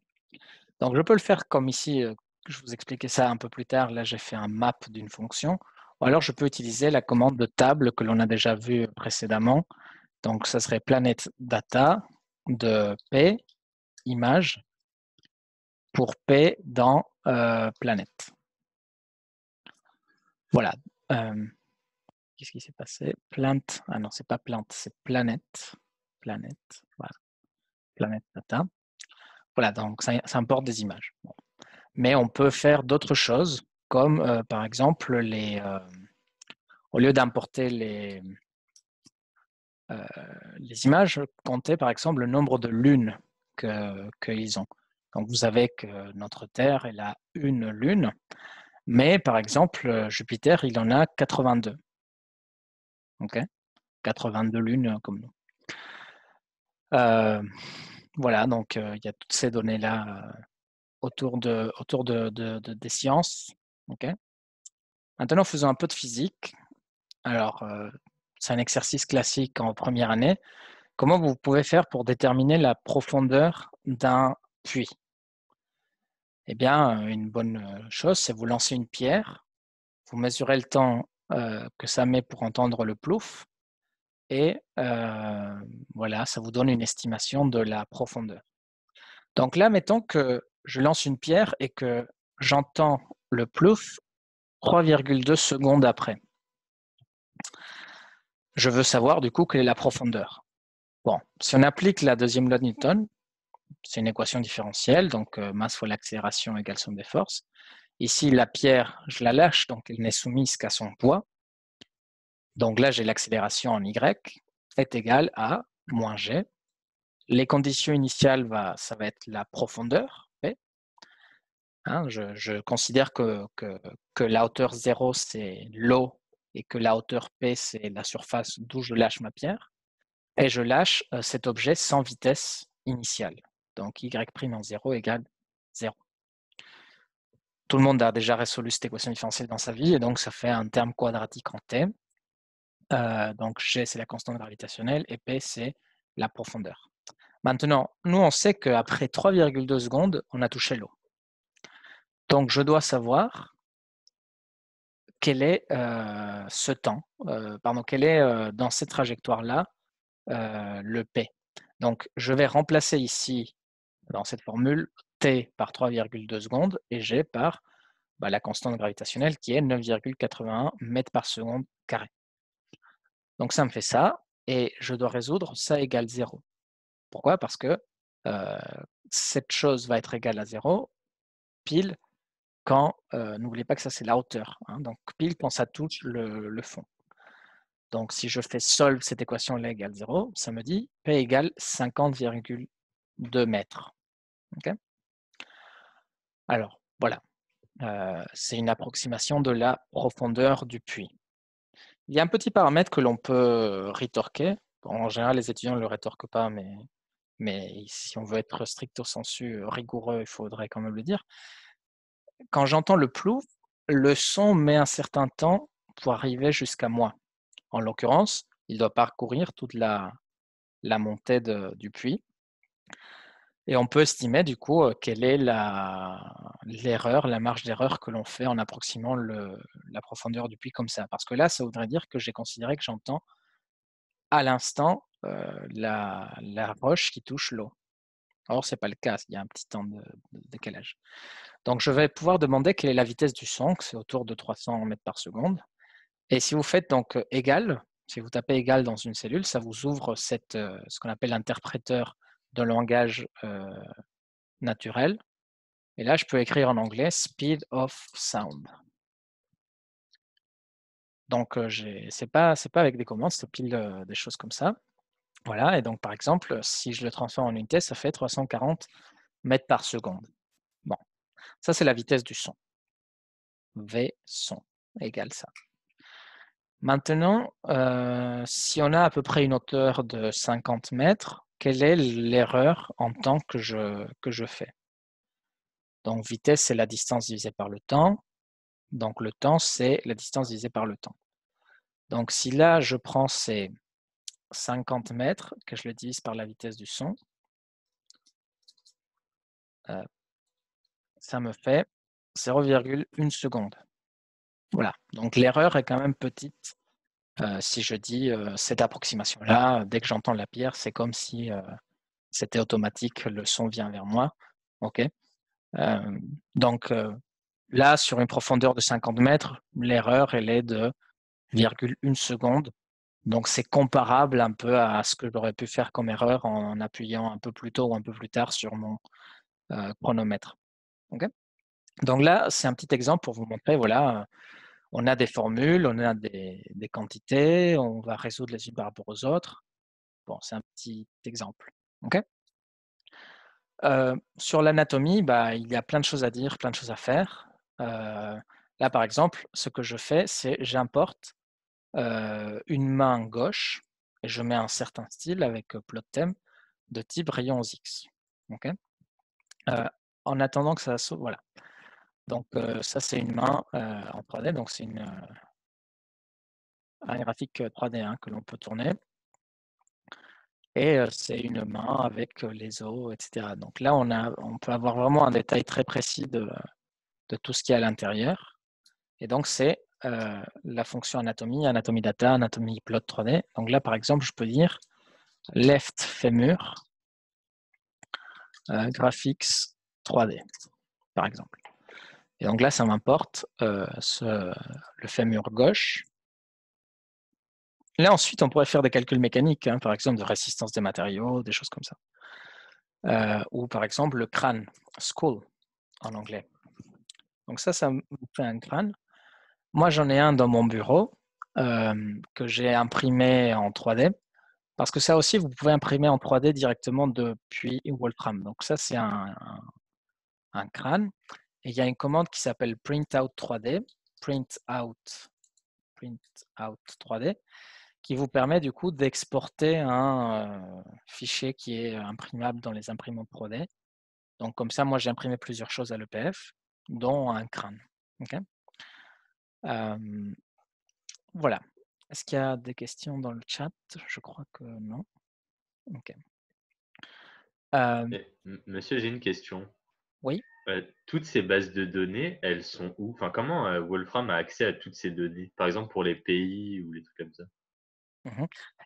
Donc je peux le faire comme ici, je vous expliquais ça un peu plus tard. Là, j'ai fait un map d'une fonction. Ou alors je peux utiliser la commande de table que l'on a déjà vue précédemment. Donc ça serait Planet Data de P image pour P dans planète. Voilà. Qu'est-ce qui s'est passé? Plainte. Ah non, c'est pas plainte, c'est planète. Planète. Voilà. Planète data. Voilà, donc ça importe des images. Bon. Mais on peut faire d'autres choses, comme par exemple, au lieu d'importer les images, compter par exemple le nombre de lunes qu'ils ont. Donc vous savez que notre Terre, elle a une lune, mais par exemple, Jupiter, il en a 82. Ok, 82 lunes comme nous. Voilà, donc il y a toutes ces données-là autour des sciences. Ok. Maintenant, faisons un peu de physique. Alors, c'est un exercice classique en première année. Comment vous pouvez faire pour déterminer la profondeur d'un puits? Eh bien, une bonne chose, c'est vous lancer une pierre, vous mesurez le temps que ça met pour entendre le plouf, et voilà, ça vous donne une estimation de la profondeur. Donc là, mettons que je lance une pierre et que j'entends le plouf 3,2 secondes après. Je veux savoir du coup quelle est la profondeur. Bon, si on applique la deuxième loi de Newton, c'est une équation différentielle, donc masse fois l'accélération égale somme des forces. Ici, la pierre, je la lâche, donc elle n'est soumise qu'à son poids. Donc là, j'ai l'accélération en y est égale à moins g. Les conditions initiales, ça va être la profondeur, P. Hein, je considère que la hauteur 0, c'est l'eau, et que la hauteur P, c'est la surface d'où je lâche ma pierre. Et je lâche cet objet sans vitesse initiale. Donc y' en 0 égale 0. Tout le monde a déjà résolu cette équation différentielle dans sa vie, et donc ça fait un terme quadratique en T. Donc G, c'est la constante gravitationnelle, et P, c'est la profondeur. Maintenant, nous, on sait qu'après 3,2 secondes, on a touché l'eau. Donc, je dois savoir quel est ce temps, quel est dans cette trajectoire-là le P. Donc, je vais remplacer ici, dans cette formule, T par 3,2 secondes et G par la constante gravitationnelle qui est 9,81 mètres par seconde carré. Donc, ça me fait ça, et je dois résoudre ça égale 0. Pourquoi? Parce que cette chose va être égale à 0 pile quand, n'oubliez pas que ça c'est la hauteur, hein, donc pile quand ça touche le fond. Donc si je fais solve cette équation-là égale 0, ça me dit P égale 50,2 mètres. Okay. Alors voilà, c'est une approximation de la profondeur du puits. Il y a un petit paramètre que l'on peut rétorquer. Bon, en général, les étudiants ne le rétorquent pas, mais si on veut être stricto sensu rigoureux, il faudrait quand même le dire. Quand j'entends le plouf, le son met un certain temps pour arriver jusqu'à moi. En l'occurrence, il doit parcourir toute la montée du puits. Et on peut estimer du coup quelle est l'erreur, la marge d'erreur que l'on fait en approximant la profondeur du puits comme ça. Parce que là, ça voudrait dire que j'ai considéré que j'entends à l'instant la roche qui touche l'eau. Or, ce n'est pas le cas, il y a un petit temps de décalage. Donc, je vais pouvoir demander quelle est la vitesse du son, que c'est autour de 300 mètres par seconde. Et si vous faites donc égal, si vous tapez égal dans une cellule, ça vous ouvre ce qu'on appelle l'interpréteur de langage naturel. Et là, je peux écrire en anglais speed of sound. Donc, c'est pas avec des commandes, c'est pile des choses comme ça. Voilà, et donc par exemple, si je le transforme en unité, ça fait 340 mètres par seconde. Bon, ça c'est la vitesse du son. V son égale ça. Maintenant, si on a à peu près une hauteur de 50 mètres, quelle est l'erreur en temps que je fais? Donc vitesse, c'est la distance divisée par le temps. Donc le temps, c'est la distance divisée par le temps. Donc si là, je prends ces 50 mètres, que je le divise par la vitesse du son, ça me fait 0,1 seconde. Voilà, donc l'erreur est quand même petite. Si je dis cette approximation-là, dès que j'entends la pierre, c'est comme si c'était automatique, le son vient vers moi. Ok. Donc, là, sur une profondeur de 50 mètres, l'erreur, elle est de 0,1 seconde. Donc, c'est comparable un peu à ce que j'aurais pu faire comme erreur en appuyant un peu plus tôt ou un peu plus tard sur mon chronomètre. Okay. Donc là, c'est un petit exemple pour vous montrer, voilà, on a des formules, on a des quantités, on va résoudre les unes par rapport aux autres. Bon, c'est un petit exemple. Okay. Sur l'anatomie, il y a plein de choses à dire, plein de choses à faire. Là, par exemple, ce que je fais, c'est j'importe une main gauche et je mets un certain style avec plot thème de type rayons X. Okay. En attendant que ça s'ouvre, voilà. Donc, ça, c'est une main en 3D, donc c'est un graphique 3D que l'on peut tourner. Et c'est une main avec les os, etc. Donc là, on peut avoir vraiment un détail très précis de tout ce qu'il y a à l'intérieur. Et donc, c'est la fonction anatomie data, anatomie plot 3D. Donc là, par exemple, je peux dire left fémur graphics 3D, par exemple. Et donc là, ça m'importe le fémur gauche. Là, ensuite, on pourrait faire des calculs mécaniques, par exemple de résistance des matériaux, des choses comme ça. Ou par exemple le crâne, skull en anglais. Donc ça me fait un crâne. Moi, j'en ai un dans mon bureau que j'ai imprimé en 3D. Parce que ça aussi, vous pouvez imprimer en 3D directement depuis Wolfram. Donc ça, c'est un crâne. Et il y a une commande qui s'appelle Printout 3D, Print out 3D, qui vous permet du coup d'exporter un fichier qui est imprimable dans les imprimantes 3D. Donc comme ça, moi j'ai imprimé plusieurs choses à l'EPF, dont un crâne. Okay. Voilà. Est-ce qu'il y a des questions dans le chat? Je crois que non. Ok. Monsieur, j'ai une question. Oui. Toutes ces bases de données, elles sont où? Enfin, comment Wolfram a accès à toutes ces données? Par exemple, pour les pays ou les trucs comme ça.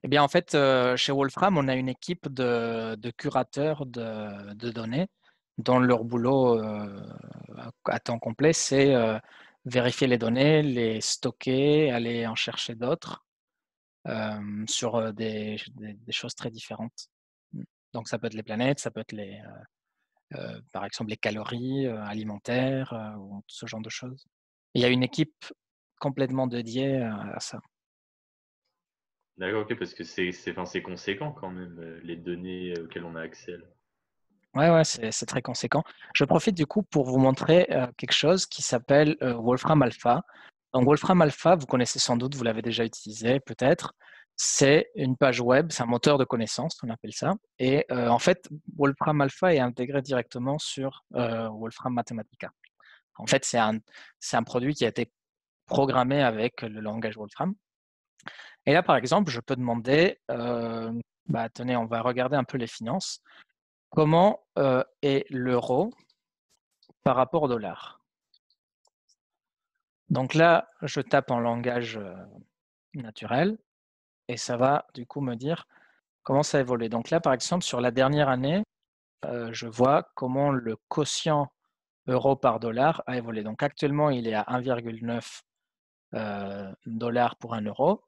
Eh bien, en fait, chez Wolfram, on a une équipe de curateurs de données dont leur boulot à temps complet, c'est vérifier les données, les stocker, aller en chercher d'autres sur des choses très différentes. Donc, ça peut être les planètes, ça peut être par exemple les calories alimentaires ou ce genre de choses. Il y a une équipe complètement dédiée à ça. D'accord, ok, parce que c'est conséquent quand même, les données auxquelles on a accès. Là. Ouais, c'est très conséquent. Je profite du coup pour vous montrer quelque chose qui s'appelle Wolfram Alpha. Donc Wolfram Alpha, vous connaissez sans doute, vous l'avez déjà utilisé peut-être. C'est une page web, c'est un moteur de connaissances, on appelle ça. Et en fait, Wolfram Alpha est intégré directement sur Wolfram Mathematica. En fait, c'est un produit qui a été programmé avec le langage Wolfram. Et là, par exemple, je peux demander, tenez, on va regarder un peu les finances. Comment est l'euro par rapport au dollar? Donc là, je tape en langage naturel et ça va du coup me dire comment ça a évolué. Donc là, par exemple, sur la dernière année, je vois comment le quotient euro par dollar a évolué. Donc actuellement, il est à 1,9 dollars pour un euro.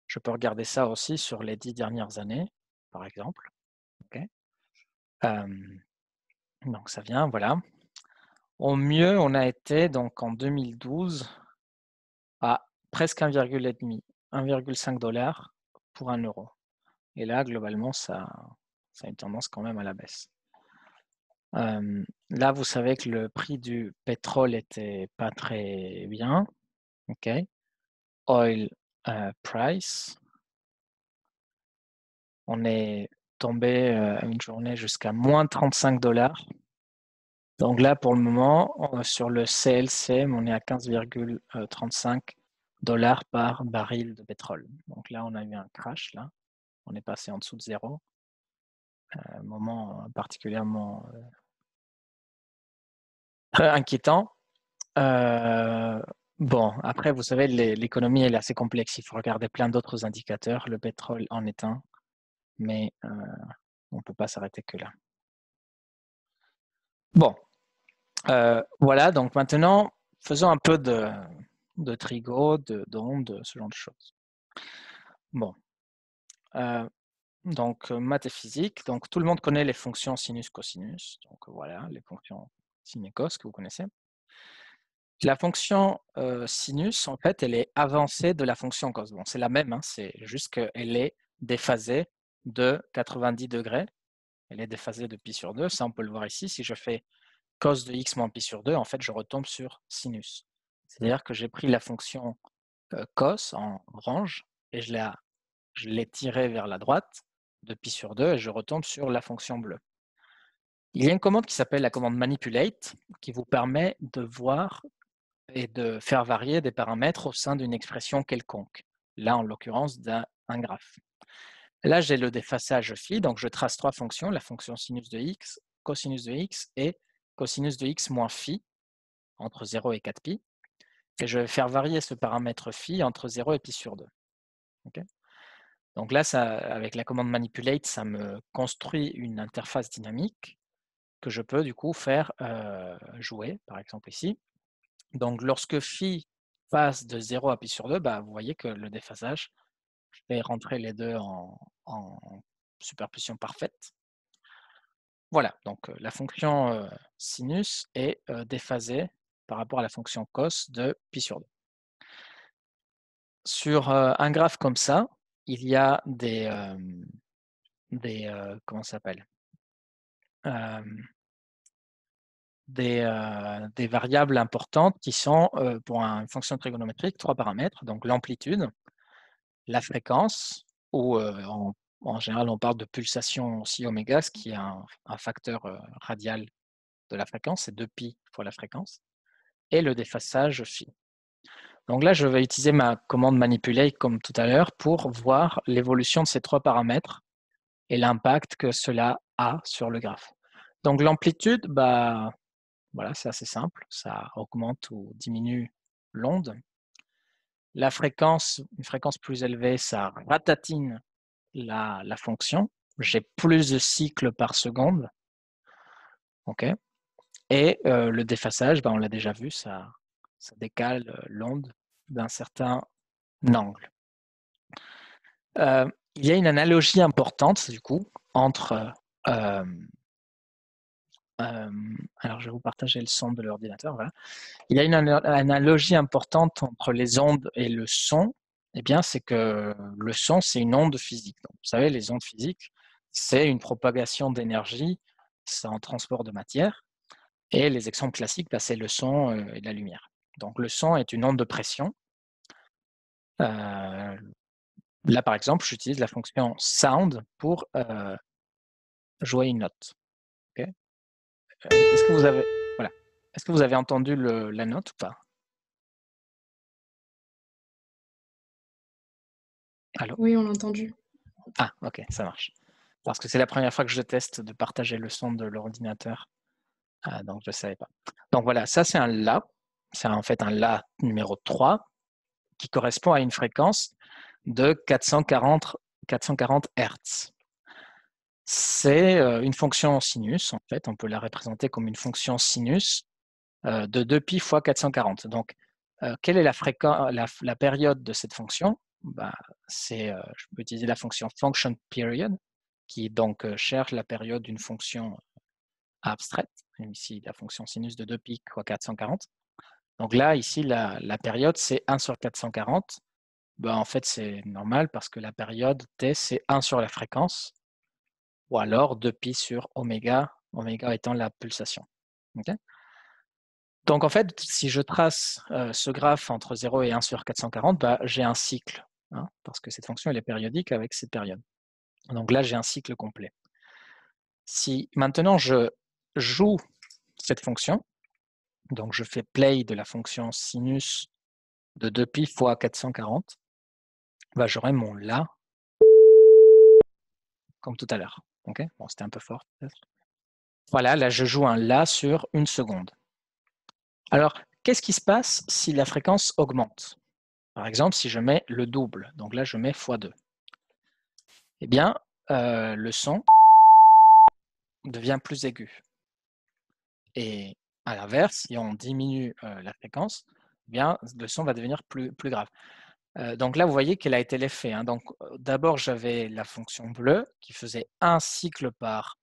Je peux regarder ça aussi sur les 10 dernières années, par exemple. Okay. Donc ça vient, voilà. Au mieux, on a été donc en 2012 à presque 1,5 $, pour un euro. Et là, globalement, ça a une tendance quand même à la baisse. Là, vous savez que le prix du pétrole était pas très bien. OK. Oil price. On est tombé une journée jusqu'à moins 35 $. Donc là, pour le moment, sur le CLC, on est à 15,35 $ par baril de pétrole. Donc là, on a eu un crash. Là, on est passé en dessous de zéro. Un moment particulièrement inquiétant. Bon, après, vous savez, l'économie elle est assez complexe. Il faut regarder plein d'autres indicateurs. Le pétrole en est un, mais on ne peut pas s'arrêter que là. Bon, voilà. Donc maintenant, faisons un peu de trigo, d'onde, ce genre de choses. Bon. Donc, maths et physique. Donc, tout le monde connaît les fonctions sinus, cosinus. Donc, voilà, les fonctions sin et cos que vous connaissez. La fonction sinus, en fait, elle est avancée de la fonction cos. Bon, c'est la même, hein, c'est juste qu'elle est déphasée de 90 degrés. Elle est déphasée de pi sur 2. Ça, on peut le voir ici. Si je fais cos de x moins pi sur 2, en fait, je retombe sur sinus. C'est-à-dire que j'ai pris la fonction cos en orange et je l'ai tirée vers la droite de pi sur 2 et je retombe sur la fonction bleue. Il y a une commande qui s'appelle la commande manipulate qui vous permet de voir et de faire varier des paramètres au sein d'une expression quelconque. Là, en l'occurrence, d'un graphe. Là, j'ai le déphasage phi, donc je trace trois fonctions, la fonction sinus de x, cosinus de x et cosinus de x moins phi, entre 0 et 4pi. Et je vais faire varier ce paramètre phi entre 0 et pi sur 2. Okay. Donc là, avec la commande manipulate, ça me construit une interface dynamique que je peux du coup faire jouer, par exemple ici. Donc lorsque phi passe de 0 à pi sur 2, vous voyez que le déphasage fait rentrer les deux en superposition parfaite. Voilà, donc la fonction sinus est déphasée par rapport à la fonction cos de pi sur 2. Sur un graphe comme ça, il y a comment ça s'appelle, des variables importantes qui sont, pour une fonction trigonométrique, trois paramètres, donc l'amplitude, la fréquence, ou en général on parle de pulsation aussi oméga, ce qui est un facteur radial de la fréquence, c'est 2pi fois la fréquence, et le déphasage phi. Donc là, je vais utiliser ma commande manipulate comme tout à l'heure pour voir l'évolution de ces trois paramètres et l'impact que cela a sur le graphe. Donc l'amplitude, voilà, c'est assez simple, ça augmente ou diminue l'onde. La fréquence, une fréquence plus élevée, ça ratatine la fonction. J'ai plus de cycles par seconde. Okay. Et le déphasage, on l'a déjà vu, ça décale l'onde d'un certain angle. Il y a une analogie importante, du coup, entre... alors, je vais vous partager le son de l'ordinateur. Voilà. Il y a une analogie importante entre les ondes et le son. Eh bien, c'est que le son, c'est une onde physique. Donc, vous savez, les ondes physiques, c'est une propagation d'énergie, c'est un transport de matière. Et les exemples classiques, c'est le son et la lumière. Donc, le son est une onde de pression. Là, par exemple, j'utilise la fonction sound pour jouer une note. Okay. Est-ce que vous avez entendu la note ou pas? Allô? Oui, on l'a entendu. Ah, ok, ça marche. Parce que c'est la première fois que je teste de partager le son de l'ordinateur. Donc, je ne savais pas. Donc, voilà, ça, c'est un La. C'est en fait un La numéro 3 qui correspond à une fréquence de 440 Hz. C'est une fonction sinus, en fait. On peut la représenter comme une fonction sinus de 2pi fois 440. Donc, quelle est la période de cette fonction? Je peux utiliser la fonction function period, qui donc cherche la période d'une fonction abstraite, ici la fonction sinus de 2pi fois 440. Donc là, ici, la période, c'est 1 sur 440. En fait, c'est normal parce que la période t, c'est 1 sur la fréquence, ou alors 2pi sur oméga, oméga étant la pulsation. Okay. Donc en fait, si je trace ce graphe entre 0 et 1 sur 440, j'ai un cycle, hein, parce que cette fonction elle est périodique avec cette période. Donc là, j'ai un cycle complet. Si maintenant je joue cette fonction, donc je fais play de la fonction sinus de 2pi fois 440, j'aurai mon La comme tout à l'heure. Okay, bon, c'était un peu fort peut-être. Voilà, là je joue un La sur 1 seconde. Alors, qu'est-ce qui se passe si la fréquence augmente? Par exemple, si je mets le double, donc là je mets x2, eh bien, le son devient plus aigu. Et À l'inverse, si on diminue la fréquence, eh bien, le son va devenir plus grave. Donc là, vous voyez quel a été l'effet. Hein. Donc, d'abord, j'avais la fonction bleue qui faisait un cycle par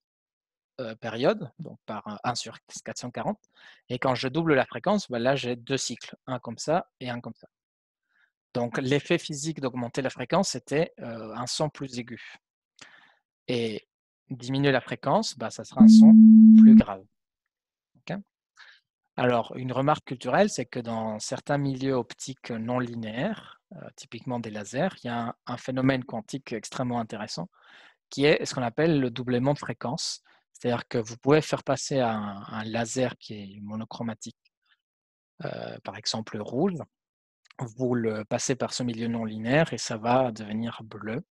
période, donc par 1 sur 440. Et quand je double la fréquence, ben là, j'ai 2 cycles, un comme ça et un comme ça. Donc, l'effet physique d'augmenter la fréquence, c'était un son plus aigu. Et diminuer la fréquence, bah, ça sera un son plus grave. Okay. Alors, une remarque culturelle, c'est que dans certains milieux optiques non linéaires, typiquement des lasers, il y a un phénomène quantique extrêmement intéressant qui est ce qu'on appelle le doublement de fréquence. C'est-à-dire que vous pouvez faire passer un laser qui est monochromatique, par exemple rouge, vous le passez par ce milieu non linéaire et ça va devenir bleu.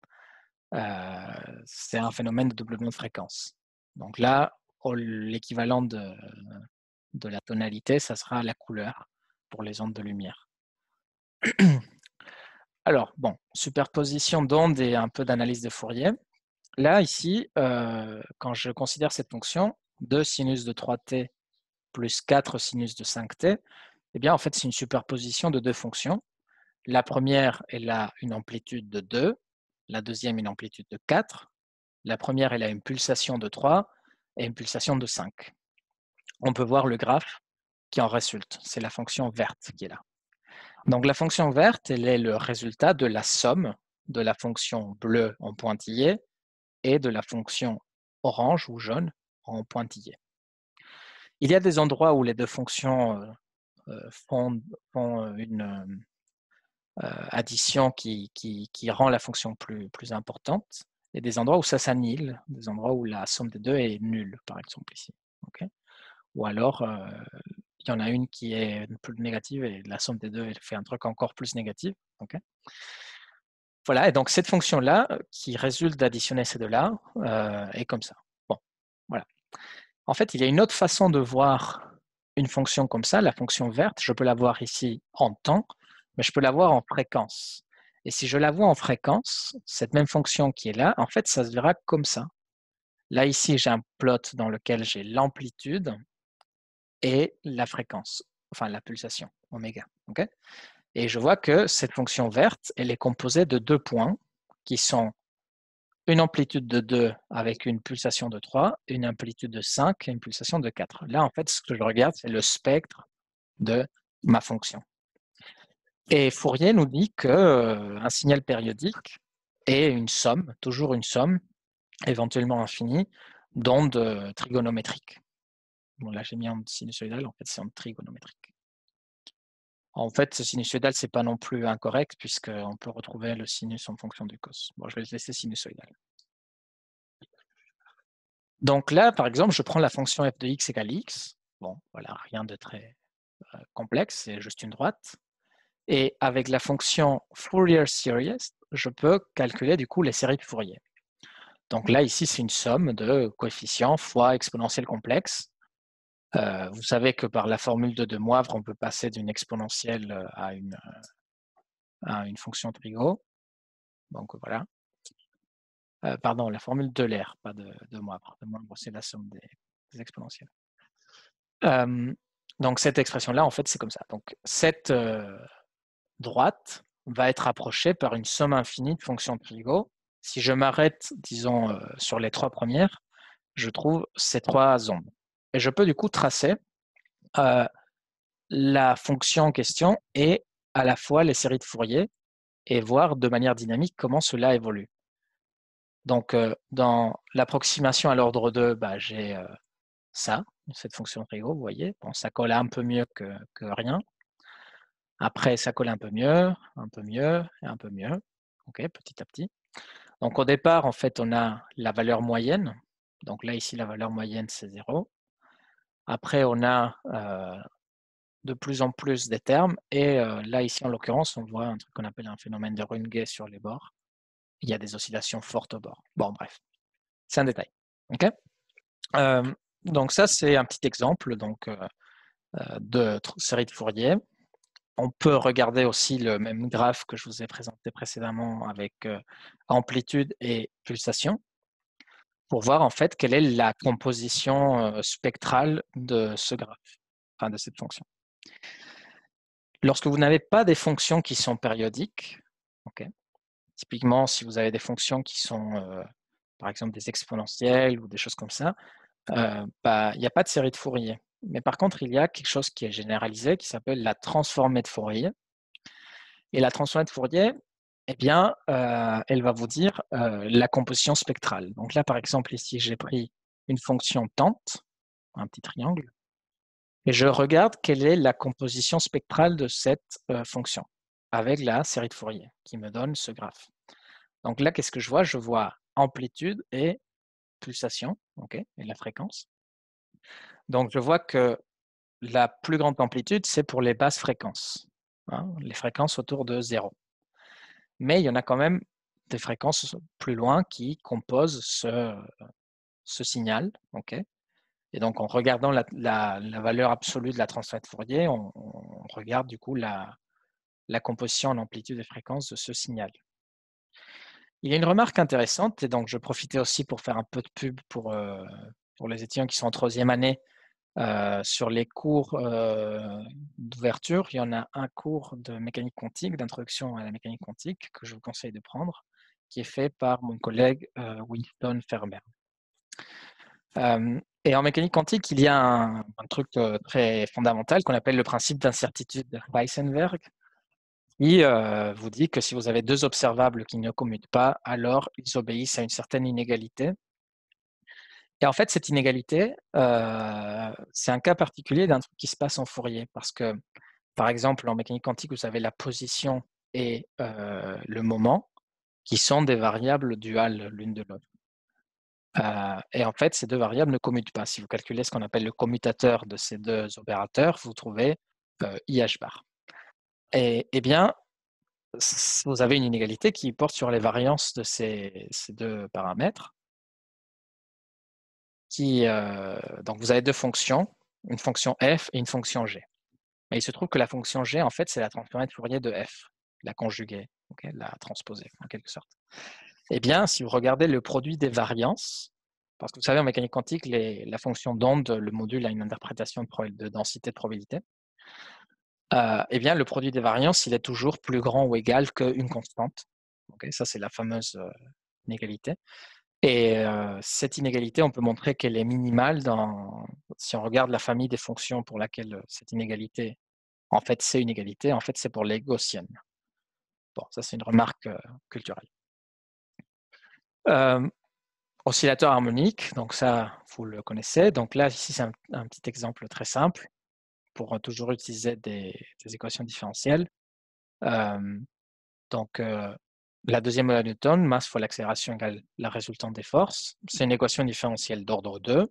C'est un phénomène de doublement de fréquence. Donc là, l'équivalent de la tonalité, ça sera la couleur pour les ondes de lumière. Alors, bon, superposition d'ondes et un peu d'analyse de Fourier. Là, ici, quand je considère cette fonction, 2 sinus de 3t plus 4 sinus de 5t, eh bien, en fait, c'est une superposition de 2 fonctions. La première, elle a une amplitude de 2, la deuxième, une amplitude de 4. La première, elle a une pulsation de 3 et une pulsation de 5. On peut voir le graphe qui en résulte. C'est la fonction verte qui est là. Donc, la fonction verte, elle est le résultat de la somme de la fonction bleue en pointillé et de la fonction orange ou jaune en pointillé. Il y a des endroits où les deux fonctions font une addition qui rend la fonction plus importante, et des endroits où ça s'annule, des endroits où la somme des deux est nulle, par exemple ici. Okay. Ou alors, il y en a une qui est plus négative et la somme des deux elle fait un truc encore plus négatif. Okay. Voilà, et donc cette fonction-là, qui résulte d'additionner ces deux-là, est comme ça. Bon, voilà. En fait, il y a une autre façon de voir une fonction comme ça, la fonction verte. Je peux la voir ici en temps, mais je peux la voir en fréquence. Et si je la vois en fréquence, cette même fonction qui est là, en fait, ça se verra comme ça. Là, ici, j'ai un plot dans lequel j'ai l'amplitude et la fréquence, enfin la pulsation, oméga. Okay. Et je vois que cette fonction verte, elle est composée de 2 points qui sont une amplitude de 2 avec une pulsation de 3, une amplitude de 5 et une pulsation de 4. Là, en fait, ce que je regarde, c'est le spectre de ma fonction. Et Fourier nous dit qu'un signal périodique est une somme, toujours une somme, éventuellement infinie, d'ondes trigonométriques. Bon, là, j'ai mis en sinusoïdal, en fait, c'est en trigonométrique. En fait, ce sinusoïdal, ce n'est pas non plus incorrect, puisqu'on peut retrouver le sinus en fonction du cos. Bon, je vais le laisser sinusoïdal. Donc là, par exemple, je prends la fonction f de x égale x. Bon, voilà, rien de très complexe, c'est juste une droite. Et avec la fonction Fourier Series, je peux calculer du coup les séries de Fourier. Donc là, ici, c'est une somme de coefficients fois exponentielle complexe. Vous savez que par la formule de De Moivre, on peut passer d'une exponentielle à une fonction trigo. Donc voilà. Pardon, la formule de l'air, pas de Moivre. De Moivre, c'est la somme des exponentielles. Donc cette expression-là, en fait, c'est comme ça. Donc cette droite va être approchée par une somme infinie de fonctions trigo. Si je m'arrête, disons, sur les 3 premières, je trouve ces 3 ondes. Et je peux du coup tracer la fonction en question et à la fois les séries de Fourier et voir de manière dynamique comment cela évolue. Donc, dans l'approximation à l'ordre 2, bah, j'ai ça, cette fonction trigo, vous voyez. Bon, ça colle un peu mieux que rien. Après, ça colle un peu mieux, et un peu mieux. OK, petit à petit. Donc, au départ, en fait, on a la valeur moyenne. Donc là, ici, la valeur moyenne, c'est 0. Après, on a de plus en plus des termes. Et là, ici, en l'occurrence, on voit un truc qu'on appelle un phénomène de Runge sur les bords. Il y a des oscillations fortes au bord. Bon, bref, c'est un détail. OK. Donc ça, c'est un petit exemple de série de Fourier. On peut regarder aussi le même graphe que je vous ai présenté précédemment avec amplitude et pulsation pour voir en fait quelle est la composition spectrale de ce graphe. enfin de cette fonction. Lorsque vous n'avez pas des fonctions qui sont périodiques, typiquement si vous avez des fonctions qui sont par exemple des exponentielles ou des choses comme ça, il n'y a pas de série de Fourier. Mais par contre, il y a quelque chose qui est généralisé qui s'appelle la transformée de Fourier. Et la transformée de Fourier, eh bien, elle va vous dire la composition spectrale. Donc là, par exemple, ici, j'ai pris une fonction tente, un petit triangle, et je regarde quelle est la composition spectrale de cette fonction avec la série de Fourier qui me donne ce graphe. Donc là, qu'est-ce que je vois? Je vois amplitude et pulsation, et la fréquence. Donc je vois que la plus grande amplitude, c'est pour les basses fréquences, les fréquences autour de 0. Mais il y en a quand même des fréquences plus loin qui composent ce signal. Et donc, en regardant la valeur absolue de la transformée de Fourier, on regarde du coup la composition en amplitude et fréquence de ce signal. Il y a une remarque intéressante, et donc je profitais aussi pour faire un peu de pub pour les étudiants qui sont en 3e année sur les cours d'ouverture. Il y en a un cours de mécanique quantique, d'introduction à la mécanique quantique, que je vous conseille de prendre, qui est fait par mon collègue Winston Ferber. Et en mécanique quantique, il y a un truc très fondamental qu'on appelle le principe d'incertitude de Heisenberg, qui vous dit que si vous avez deux observables qui ne commutent pas, alors ils obéissent à une certaine inégalité. Et en fait, cette inégalité, c'est un cas particulier d'un truc qui se passe en Fourier, parce que, par exemple, en mécanique quantique, vous avez la position et le moment, qui sont des variables duales l'une de l'autre. Et en fait, ces deux variables ne commutent pas. Si vous calculez ce qu'on appelle le commutateur de ces deux opérateurs, vous trouvez IH bar. Et bien, vous avez une inégalité qui porte sur les variances de ces deux paramètres. Donc, vous avez deux fonctions, une fonction f et une fonction g. Et il se trouve que la fonction g, en fait, c'est la transformée de Fourier de f, la conjuguée, la transposée, en quelque sorte. Eh bien, si vous regardez le produit des variances, parce que vous savez, en mécanique quantique, la fonction d'onde, le module a une interprétation de densité de probabilité, eh bien, le produit des variances, il est toujours plus grand ou égal qu'une constante. Ça, c'est la fameuse inégalité. Et cette inégalité, on peut montrer qu'elle est minimale si on regarde la famille des fonctions pour laquelle cette inégalité, en fait, c'est une égalité, en fait, c'est pour les gaussiennes. Bon, ça, c'est une remarque culturelle. Oscillateur harmonique, donc ça, vous le connaissez. Donc là, ici, c'est un petit exemple très simple pour toujours utiliser des équations différentielles. Donc, la deuxième loi de Newton, masse fois l'accélération égale la résultante des forces. C'est une équation différentielle d'ordre 2.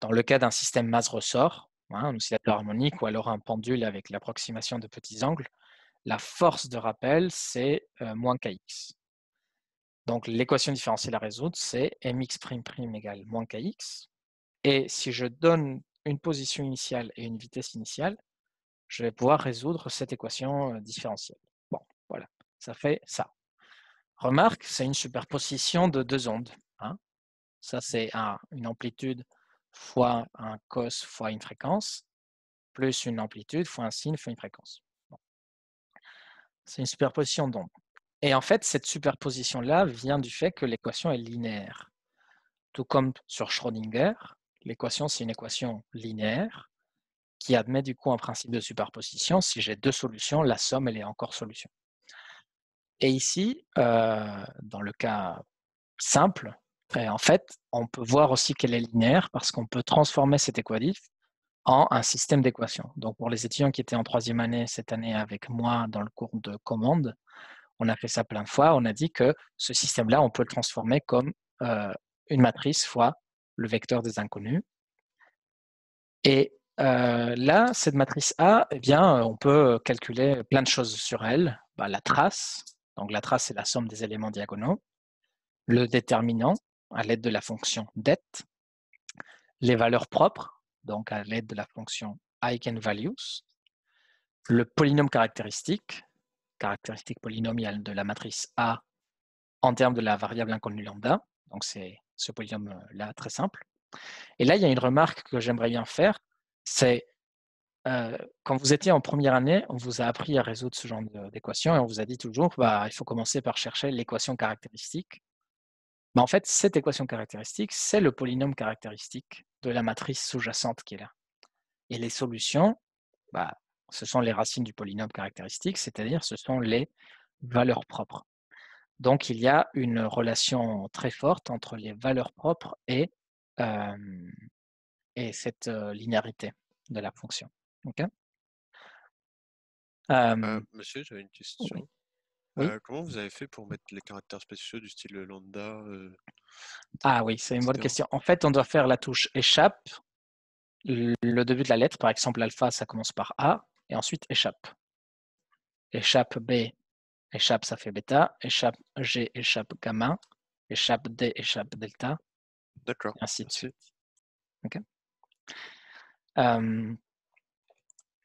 Dans le cas d'un système masse-ressort, un oscillateur harmonique ou alors un pendule avec l'approximation de petits angles, la force de rappel, c'est moins kx. Donc, l'équation différentielle à résoudre, c'est mx'' égale moins kx. Et si je donne une position initiale et une vitesse initiale, je vais pouvoir résoudre cette équation différentielle. Bon, voilà, ça fait ça. Remarque, c'est une superposition de deux ondes. Ça, c'est une amplitude fois un cos fois une fréquence, plus une amplitude fois un sin fois une fréquence. Bon. C'est une superposition d'ondes. Et en fait, cette superposition-là vient du fait que l'équation est linéaire. Tout comme sur Schrödinger, l'équation, c'est une équation linéaire qui admet du coup un principe de superposition. Si j'ai deux solutions, la somme, elle est encore solution. Et ici, dans le cas simple, en fait, on peut voir aussi qu'elle est linéaire parce qu'on peut transformer cette équation en un système d'équations. Donc, pour les étudiants qui étaient en 3e année cette année avec moi dans le cours de commande, on a fait ça plein de fois. On a dit que ce système-là, on peut le transformer comme une matrice fois le vecteur des inconnus. Et là, cette matrice A, eh bien, on peut calculer plein de choses sur elle. La trace, donc la trace, c'est la somme des éléments diagonaux. Le déterminant, à l'aide de la fonction det. Les valeurs propres, donc à l'aide de la fonction eigenvalues. Le polynôme caractéristique polynomial de la matrice A en termes de la variable inconnue lambda. Donc, c'est ce polynôme-là très simple. Et là, il y a une remarque que j'aimerais bien faire, c'est quand vous étiez en première année, on vous a appris à résoudre ce genre d'équation et on vous a dit toujours, il faut commencer par chercher l'équation caractéristique. En fait, cette équation caractéristique, c'est le polynôme caractéristique de la matrice sous-jacente qui est là. Et les solutions, ce sont les racines du polynôme caractéristique, c'est-à-dire ce sont les valeurs propres. Donc, il y a une relation très forte entre les valeurs propres et cette linéarité de la fonction. Okay. Monsieur, j'avais une question. Oui. Comment vous avez fait pour mettre les caractères spéciaux du style lambda Ah oui, c'est une bonne question. En fait, on doit faire la touche échappe, le début de la lettre, par exemple alpha, ça commence par A, et ensuite échappe. Échappe B, échappe, ça fait bêta, échappe G, échappe gamma, échappe D, échappe delta, D'accord. et ainsi de Merci. suite. Okay.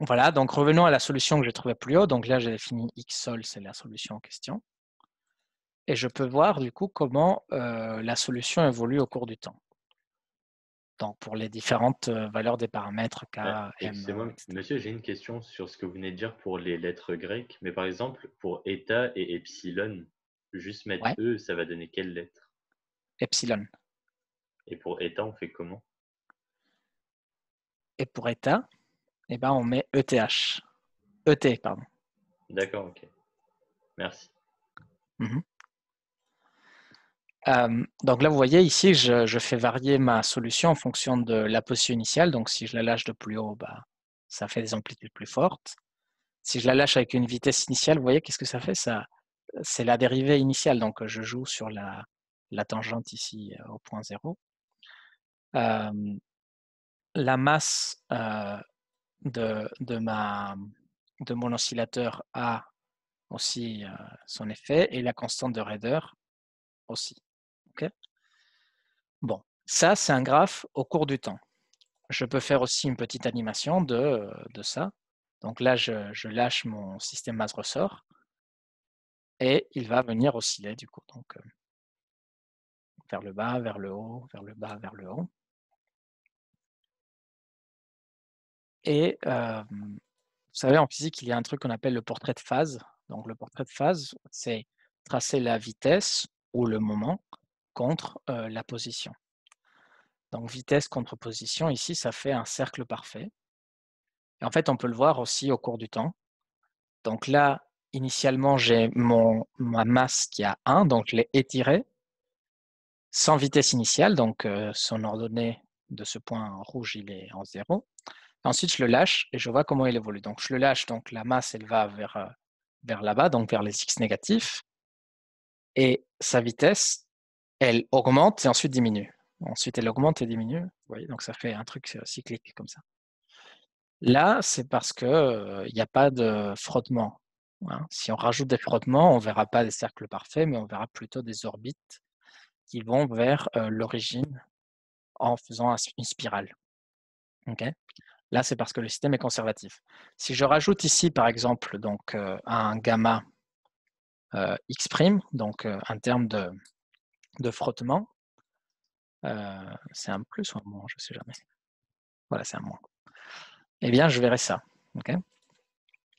Voilà, donc revenons à la solution que j'ai trouvée plus haut. Donc là, j'ai défini x sol, c'est la solution en question. Et je peux voir du coup comment la solution évolue au cours du temps. Donc pour les différentes valeurs des paramètres K, M, Excusez-moi, etc. monsieur, j'ai une question sur ce que vous venez de dire pour les lettres grecques. Mais par exemple, pour eta et epsilon, juste mettre E, ça va donner quelle lettre? Epsilon. Et pour eta, on fait comment? Et pour eta, on met ETH. ET, pardon. D'accord, ok. Merci. Donc là, vous voyez ici, je fais varier ma solution en fonction de la position initiale. Donc si je la lâche de plus haut, ça fait des amplitudes plus fortes. Si je la lâche avec une vitesse initiale, vous voyez, qu'est-ce que ça fait? C'est la dérivée initiale. Donc je joue sur la tangente ici au point 0. La masse de mon oscillateur a aussi son effet et la constante de raideur aussi. Okay. Bon, ça c'est un graphe au cours du temps. Je peux faire aussi une petite animation de ça. Donc là, je lâche mon système masse-ressort et il va venir osciller du coup. Donc vers le bas, vers le haut, vers le bas, vers le haut. Et vous savez, en physique, il y a un truc qu'on appelle le portrait de phase. Donc le portrait de phase, c'est tracer la vitesse ou le moment contre la position. Donc vitesse contre position, ici, ça fait un cercle parfait. Et en fait, on peut le voir aussi au cours du temps. Donc là, initialement, j'ai ma masse qui a 1, donc je l'ai étirée, sans vitesse initiale, donc son ordonnée de ce point rouge, il est en 0. Ensuite, je le lâche et je vois comment il évolue. Donc je le lâche, donc la masse, elle va vers là-bas, donc vers les x négatifs. Et sa vitesse, elle augmente et ensuite diminue. Ensuite, elle augmente et diminue. Vous voyez, donc ça fait un truc cyclique comme ça. Là, c'est parce qu'il n'y a pas de frottement. Hein. Si on rajoute des frottements, on ne verra pas des cercles parfaits, mais on verra plutôt des orbites qui vont vers l'origine en faisant une spirale. Okay. Là, c'est parce que le système est conservatif. Si je rajoute ici, par exemple, donc, un gamma x', donc un terme de frottement, c'est un plus ou un moins, je ne sais jamais. Voilà, c'est un moins. Eh bien, je verrai ça. Okay.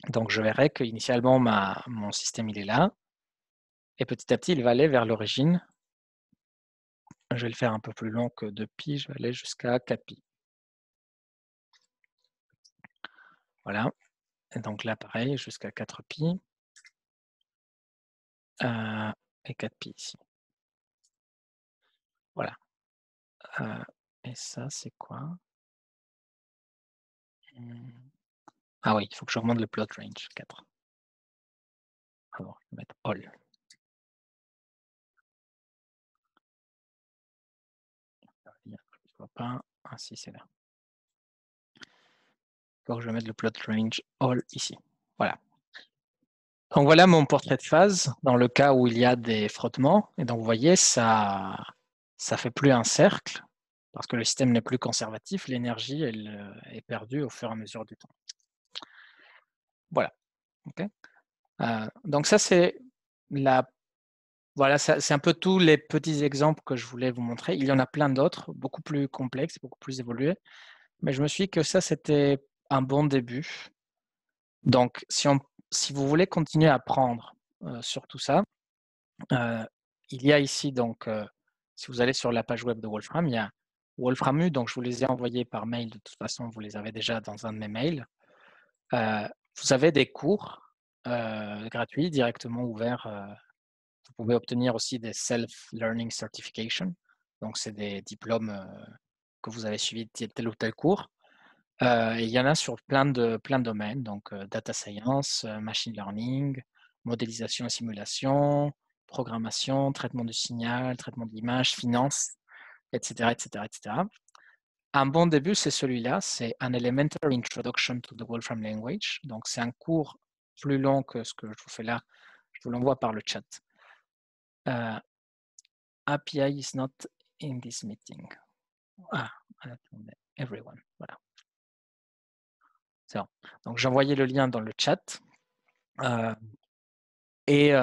Donc, je verrai qu'initialement, mon système, il est là. Et petit à petit, il va aller vers l'origine. Je vais le faire un peu plus long que 2π. Je vais aller jusqu'à 4π. Voilà. Et donc là, pareil, jusqu'à 4π. Et 4π ici. Voilà. Et ça, c'est quoi? Ah oui, il faut que j'augmente le plot range, 4. Alors, je vais mettre all. Je ne vois pas. Ah si, c'est là. Donc, je vais mettre le plot range all ici. Voilà. Donc, voilà mon portrait de phase dans le cas où il y a des frottements. Et donc, vous voyez, ça fait plus un cercle parce que le système n'est plus conservatif. L'énergie, elle est perdue au fur et à mesure du temps. Voilà. Okay. Donc, ça, c'est Voilà, c'est un peu tous les petits exemples que je voulais vous montrer. Il y en a plein d'autres, beaucoup plus complexes, beaucoup plus évolués. Mais je me suis dit que ça, c'était un bon début. Donc, si vous voulez continuer à apprendre sur tout ça, il y a ici, donc, si vous allez sur la page web de Wolfram, il y a Wolframu, donc je vous les ai envoyés par mail, de toute façon, vous les avez déjà dans un de mes mails. Vous avez des cours gratuits, directement ouverts. Vous pouvez obtenir aussi des Self-Learning Certification, donc c'est des diplômes que vous avez suivis de tel ou tel cours. Et il y en a sur plein de domaines, donc data science, machine learning, modélisation et simulation, programmation, traitement du signal, traitement de l'image, finance, etc., etc., etc. Un bon début, c'est celui-là, c'est An Elementary Introduction to the Wolfram Language. Donc, c'est un cours plus long que ce que je vous fais là. Je vous l'envoie par le chat. API is not in this meeting. Ah, attendez, everyone, voilà. C'est bon. Donc, j'ai envoyé le lien dans le chat. Et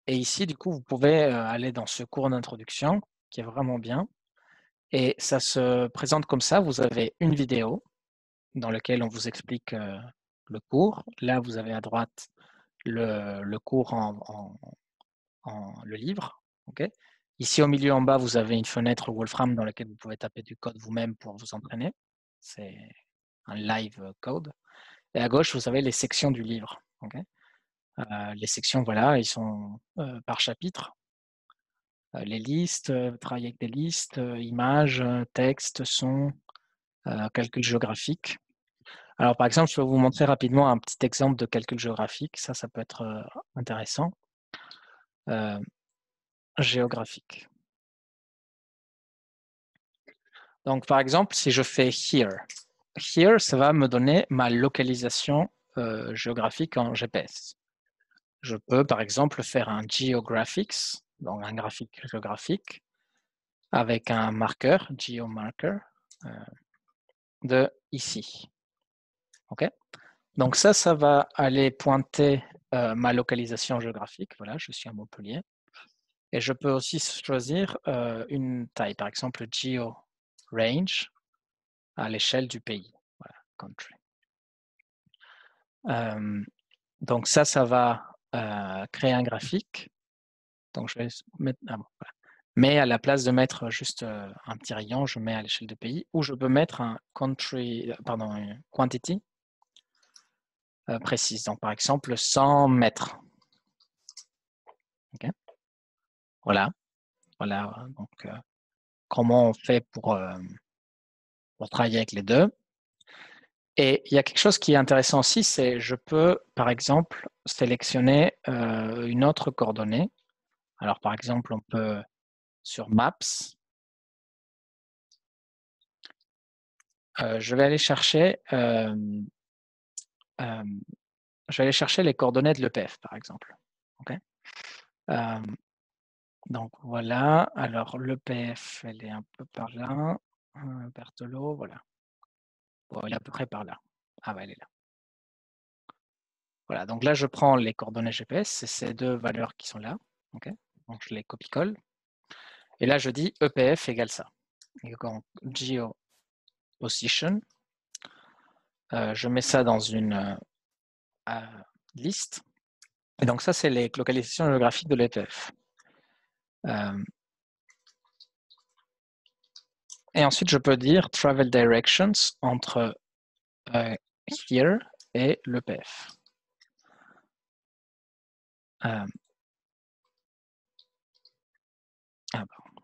ici, du coup, vous pouvez aller dans ce cours d'introduction qui est vraiment bien. Et ça se présente comme ça. Vous avez une vidéo dans laquelle on vous explique le cours. Là, vous avez à droite le cours le livre. Okay. Ici, au milieu en bas, vous avez une fenêtre Wolfram dans laquelle vous pouvez taper du code vous-même pour vous entraîner. C'est un live code. Et à gauche, vous avez les sections du livre. Okay. Les sections, voilà, ils sont par chapitre. Les listes, travailler avec des listes, images, texte, son, calcul géographique. Alors, par exemple, je vais vous montrer rapidement un petit exemple de calcul géographique. Ça peut être intéressant. Géographique. Donc, par exemple, si je fais here, ça va me donner ma localisation géographique en GPS. Je peux, par exemple, faire un geographics, donc un graphique géographique, avec un marqueur, geomarker, de ici. OK? Donc ça va aller pointer ma localisation géographique. Voilà, je suis à Montpellier. Et je peux aussi choisir une taille, par exemple geo range à l'échelle du pays. Voilà, country. Donc ça va créer un graphique. Donc je vais mettre, voilà. Mais à la place de mettre juste un petit rayon, je mets à l'échelle du pays, ou je peux mettre un une quantity précise. Donc par exemple 100 mètres. Okay. Voilà. Donc comment on fait pour travailler avec les deux. Et il y a quelque chose qui est intéressant aussi, c'est je peux, par exemple, sélectionner une autre coordonnée. Alors, par exemple, on peut, sur Maps, je vais aller chercher les coordonnées de l'EPF, par exemple. Okay. Donc, voilà. Alors, l'EPF, elle est un peu par là. Berthelot, voilà. Bon, elle est à peu près par là. Ah, bah, elle est là. Voilà, donc là, je prends les coordonnées GPS, c'est ces deux valeurs qui sont là. Okay. Donc, je les copie-colle. Et là, je dis EPF égale ça. Et donc, geo position, je mets ça dans une liste. Et donc, ça, c'est les localisations géographiques de l'EPF. Et ensuite, je peux dire travel directions entre here et l'EPF.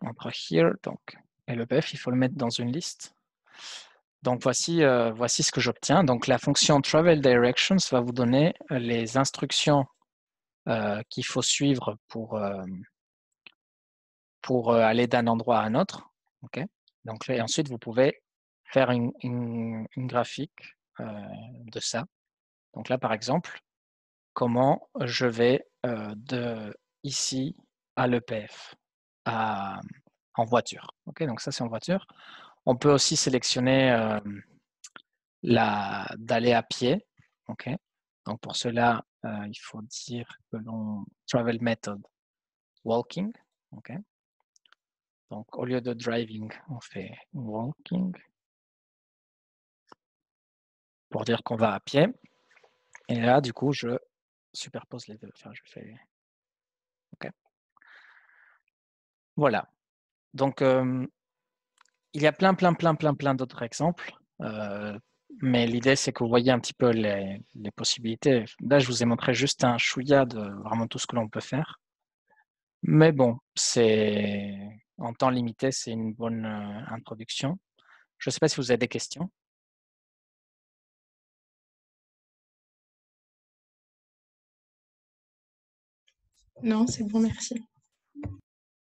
Entre here donc, et l'EPF, il faut le mettre dans une liste. Donc, voici ce que j'obtiens. Donc, la fonction travel directions va vous donner les instructions qu'il faut suivre pour aller d'un endroit à un autre. Okay. Donc, et ensuite, vous pouvez faire une graphique de ça. Donc là, par exemple, comment je vais de ici à l'EPF en voiture. Okay, donc ça, c'est en voiture. On peut aussi sélectionner d'aller à pied. Okay. Donc pour cela, il faut dire que l'on travel method walking. Okay. Donc au lieu de driving, on fait walking. pour dire qu'on va à pied. Et là, du coup, je superpose les deux. Enfin, je fais... OK. Voilà. Donc, il y a plein d'autres exemples. Mais l'idée, c'est que vous voyez un petit peu les possibilités. Là, je vous ai montré juste un chouïa de vraiment tout ce que l'on peut faire. Mais bon, en temps limité, c'est une bonne introduction. Je ne sais pas si vous avez des questions. Non, c'est bon, merci.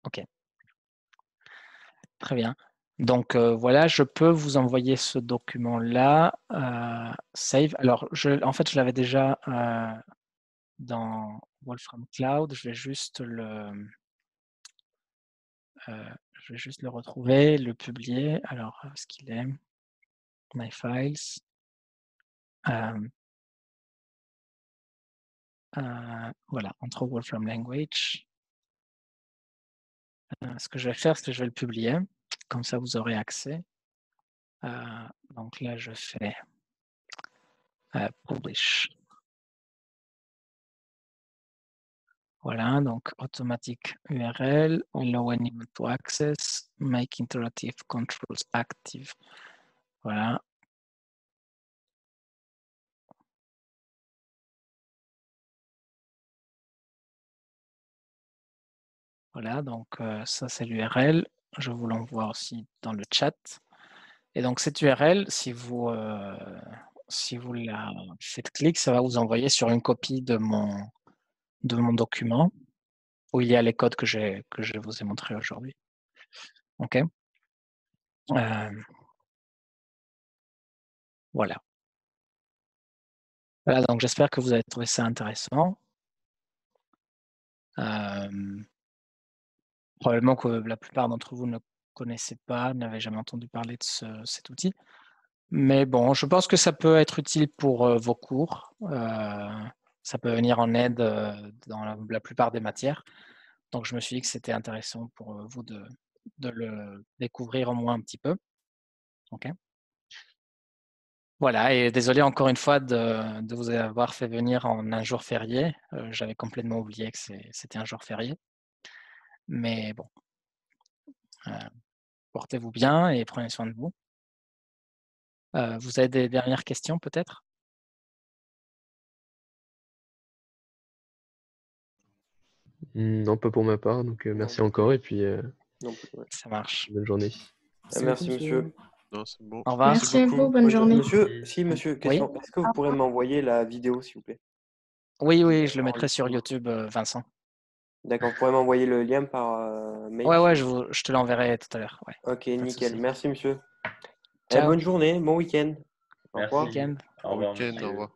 OK. Très bien. Donc, voilà, je peux vous envoyer ce document-là, save. Alors, en fait, je l'avais déjà dans Wolfram Cloud. Je vais juste le retrouver, le publier. Alors, où est-ce qu'il est? My files. Voilà, entre Wolfram Language. Ce que je vais faire, c'est que je vais le publier. Comme ça, vous aurez accès. Donc là, je fais Publish. Voilà, donc automatic URL, allow anyone to access, make interactive controls active. Voilà. Voilà, donc ça c'est l'URL. Je vous l'envoie aussi dans le chat. Et donc cette URL, si vous la faites clic, ça va vous envoyer sur une copie de mon document où il y a les codes que je vous ai montrés aujourd'hui. OK. Voilà. Voilà, donc j'espère que vous avez trouvé ça intéressant. Probablement que la plupart d'entre vous ne connaissez pas, n'avaient jamais entendu parler de cet outil. Mais bon, je pense que ça peut être utile pour vos cours. Ça peut venir en aide dans la plupart des matières. Donc, je me suis dit que c'était intéressant pour vous de le découvrir au moins un petit peu. OK. Voilà, et désolé encore une fois de vous avoir fait venir en un jour férié. J'avais complètement oublié que c'était un jour férié. Mais bon, portez-vous bien et prenez soin de vous. Vous avez des dernières questions peut-être? Non, pas pour ma part, donc merci encore et puis Non plus, ouais. Ça marche. bonne journée. Merci, monsieur. Non, c'est bon. Au revoir. Merci à beaucoup. vous, bonne journée. Monsieur, question. Est-ce que vous pourrez m'envoyer la vidéo, s'il vous plaît? Oui, je le mettrai sur YouTube, Vincent. D'accord, vous pourrez m'envoyer le lien par mail? Ouais, je te l'enverrai tout à l'heure. Ouais. Ok, de nickel. souci. Merci, monsieur. Ciao. Bonne journée, bon week-end. Au Merci. revoir. Week-end. Au revoir, Week-end, monsieur. au revoir.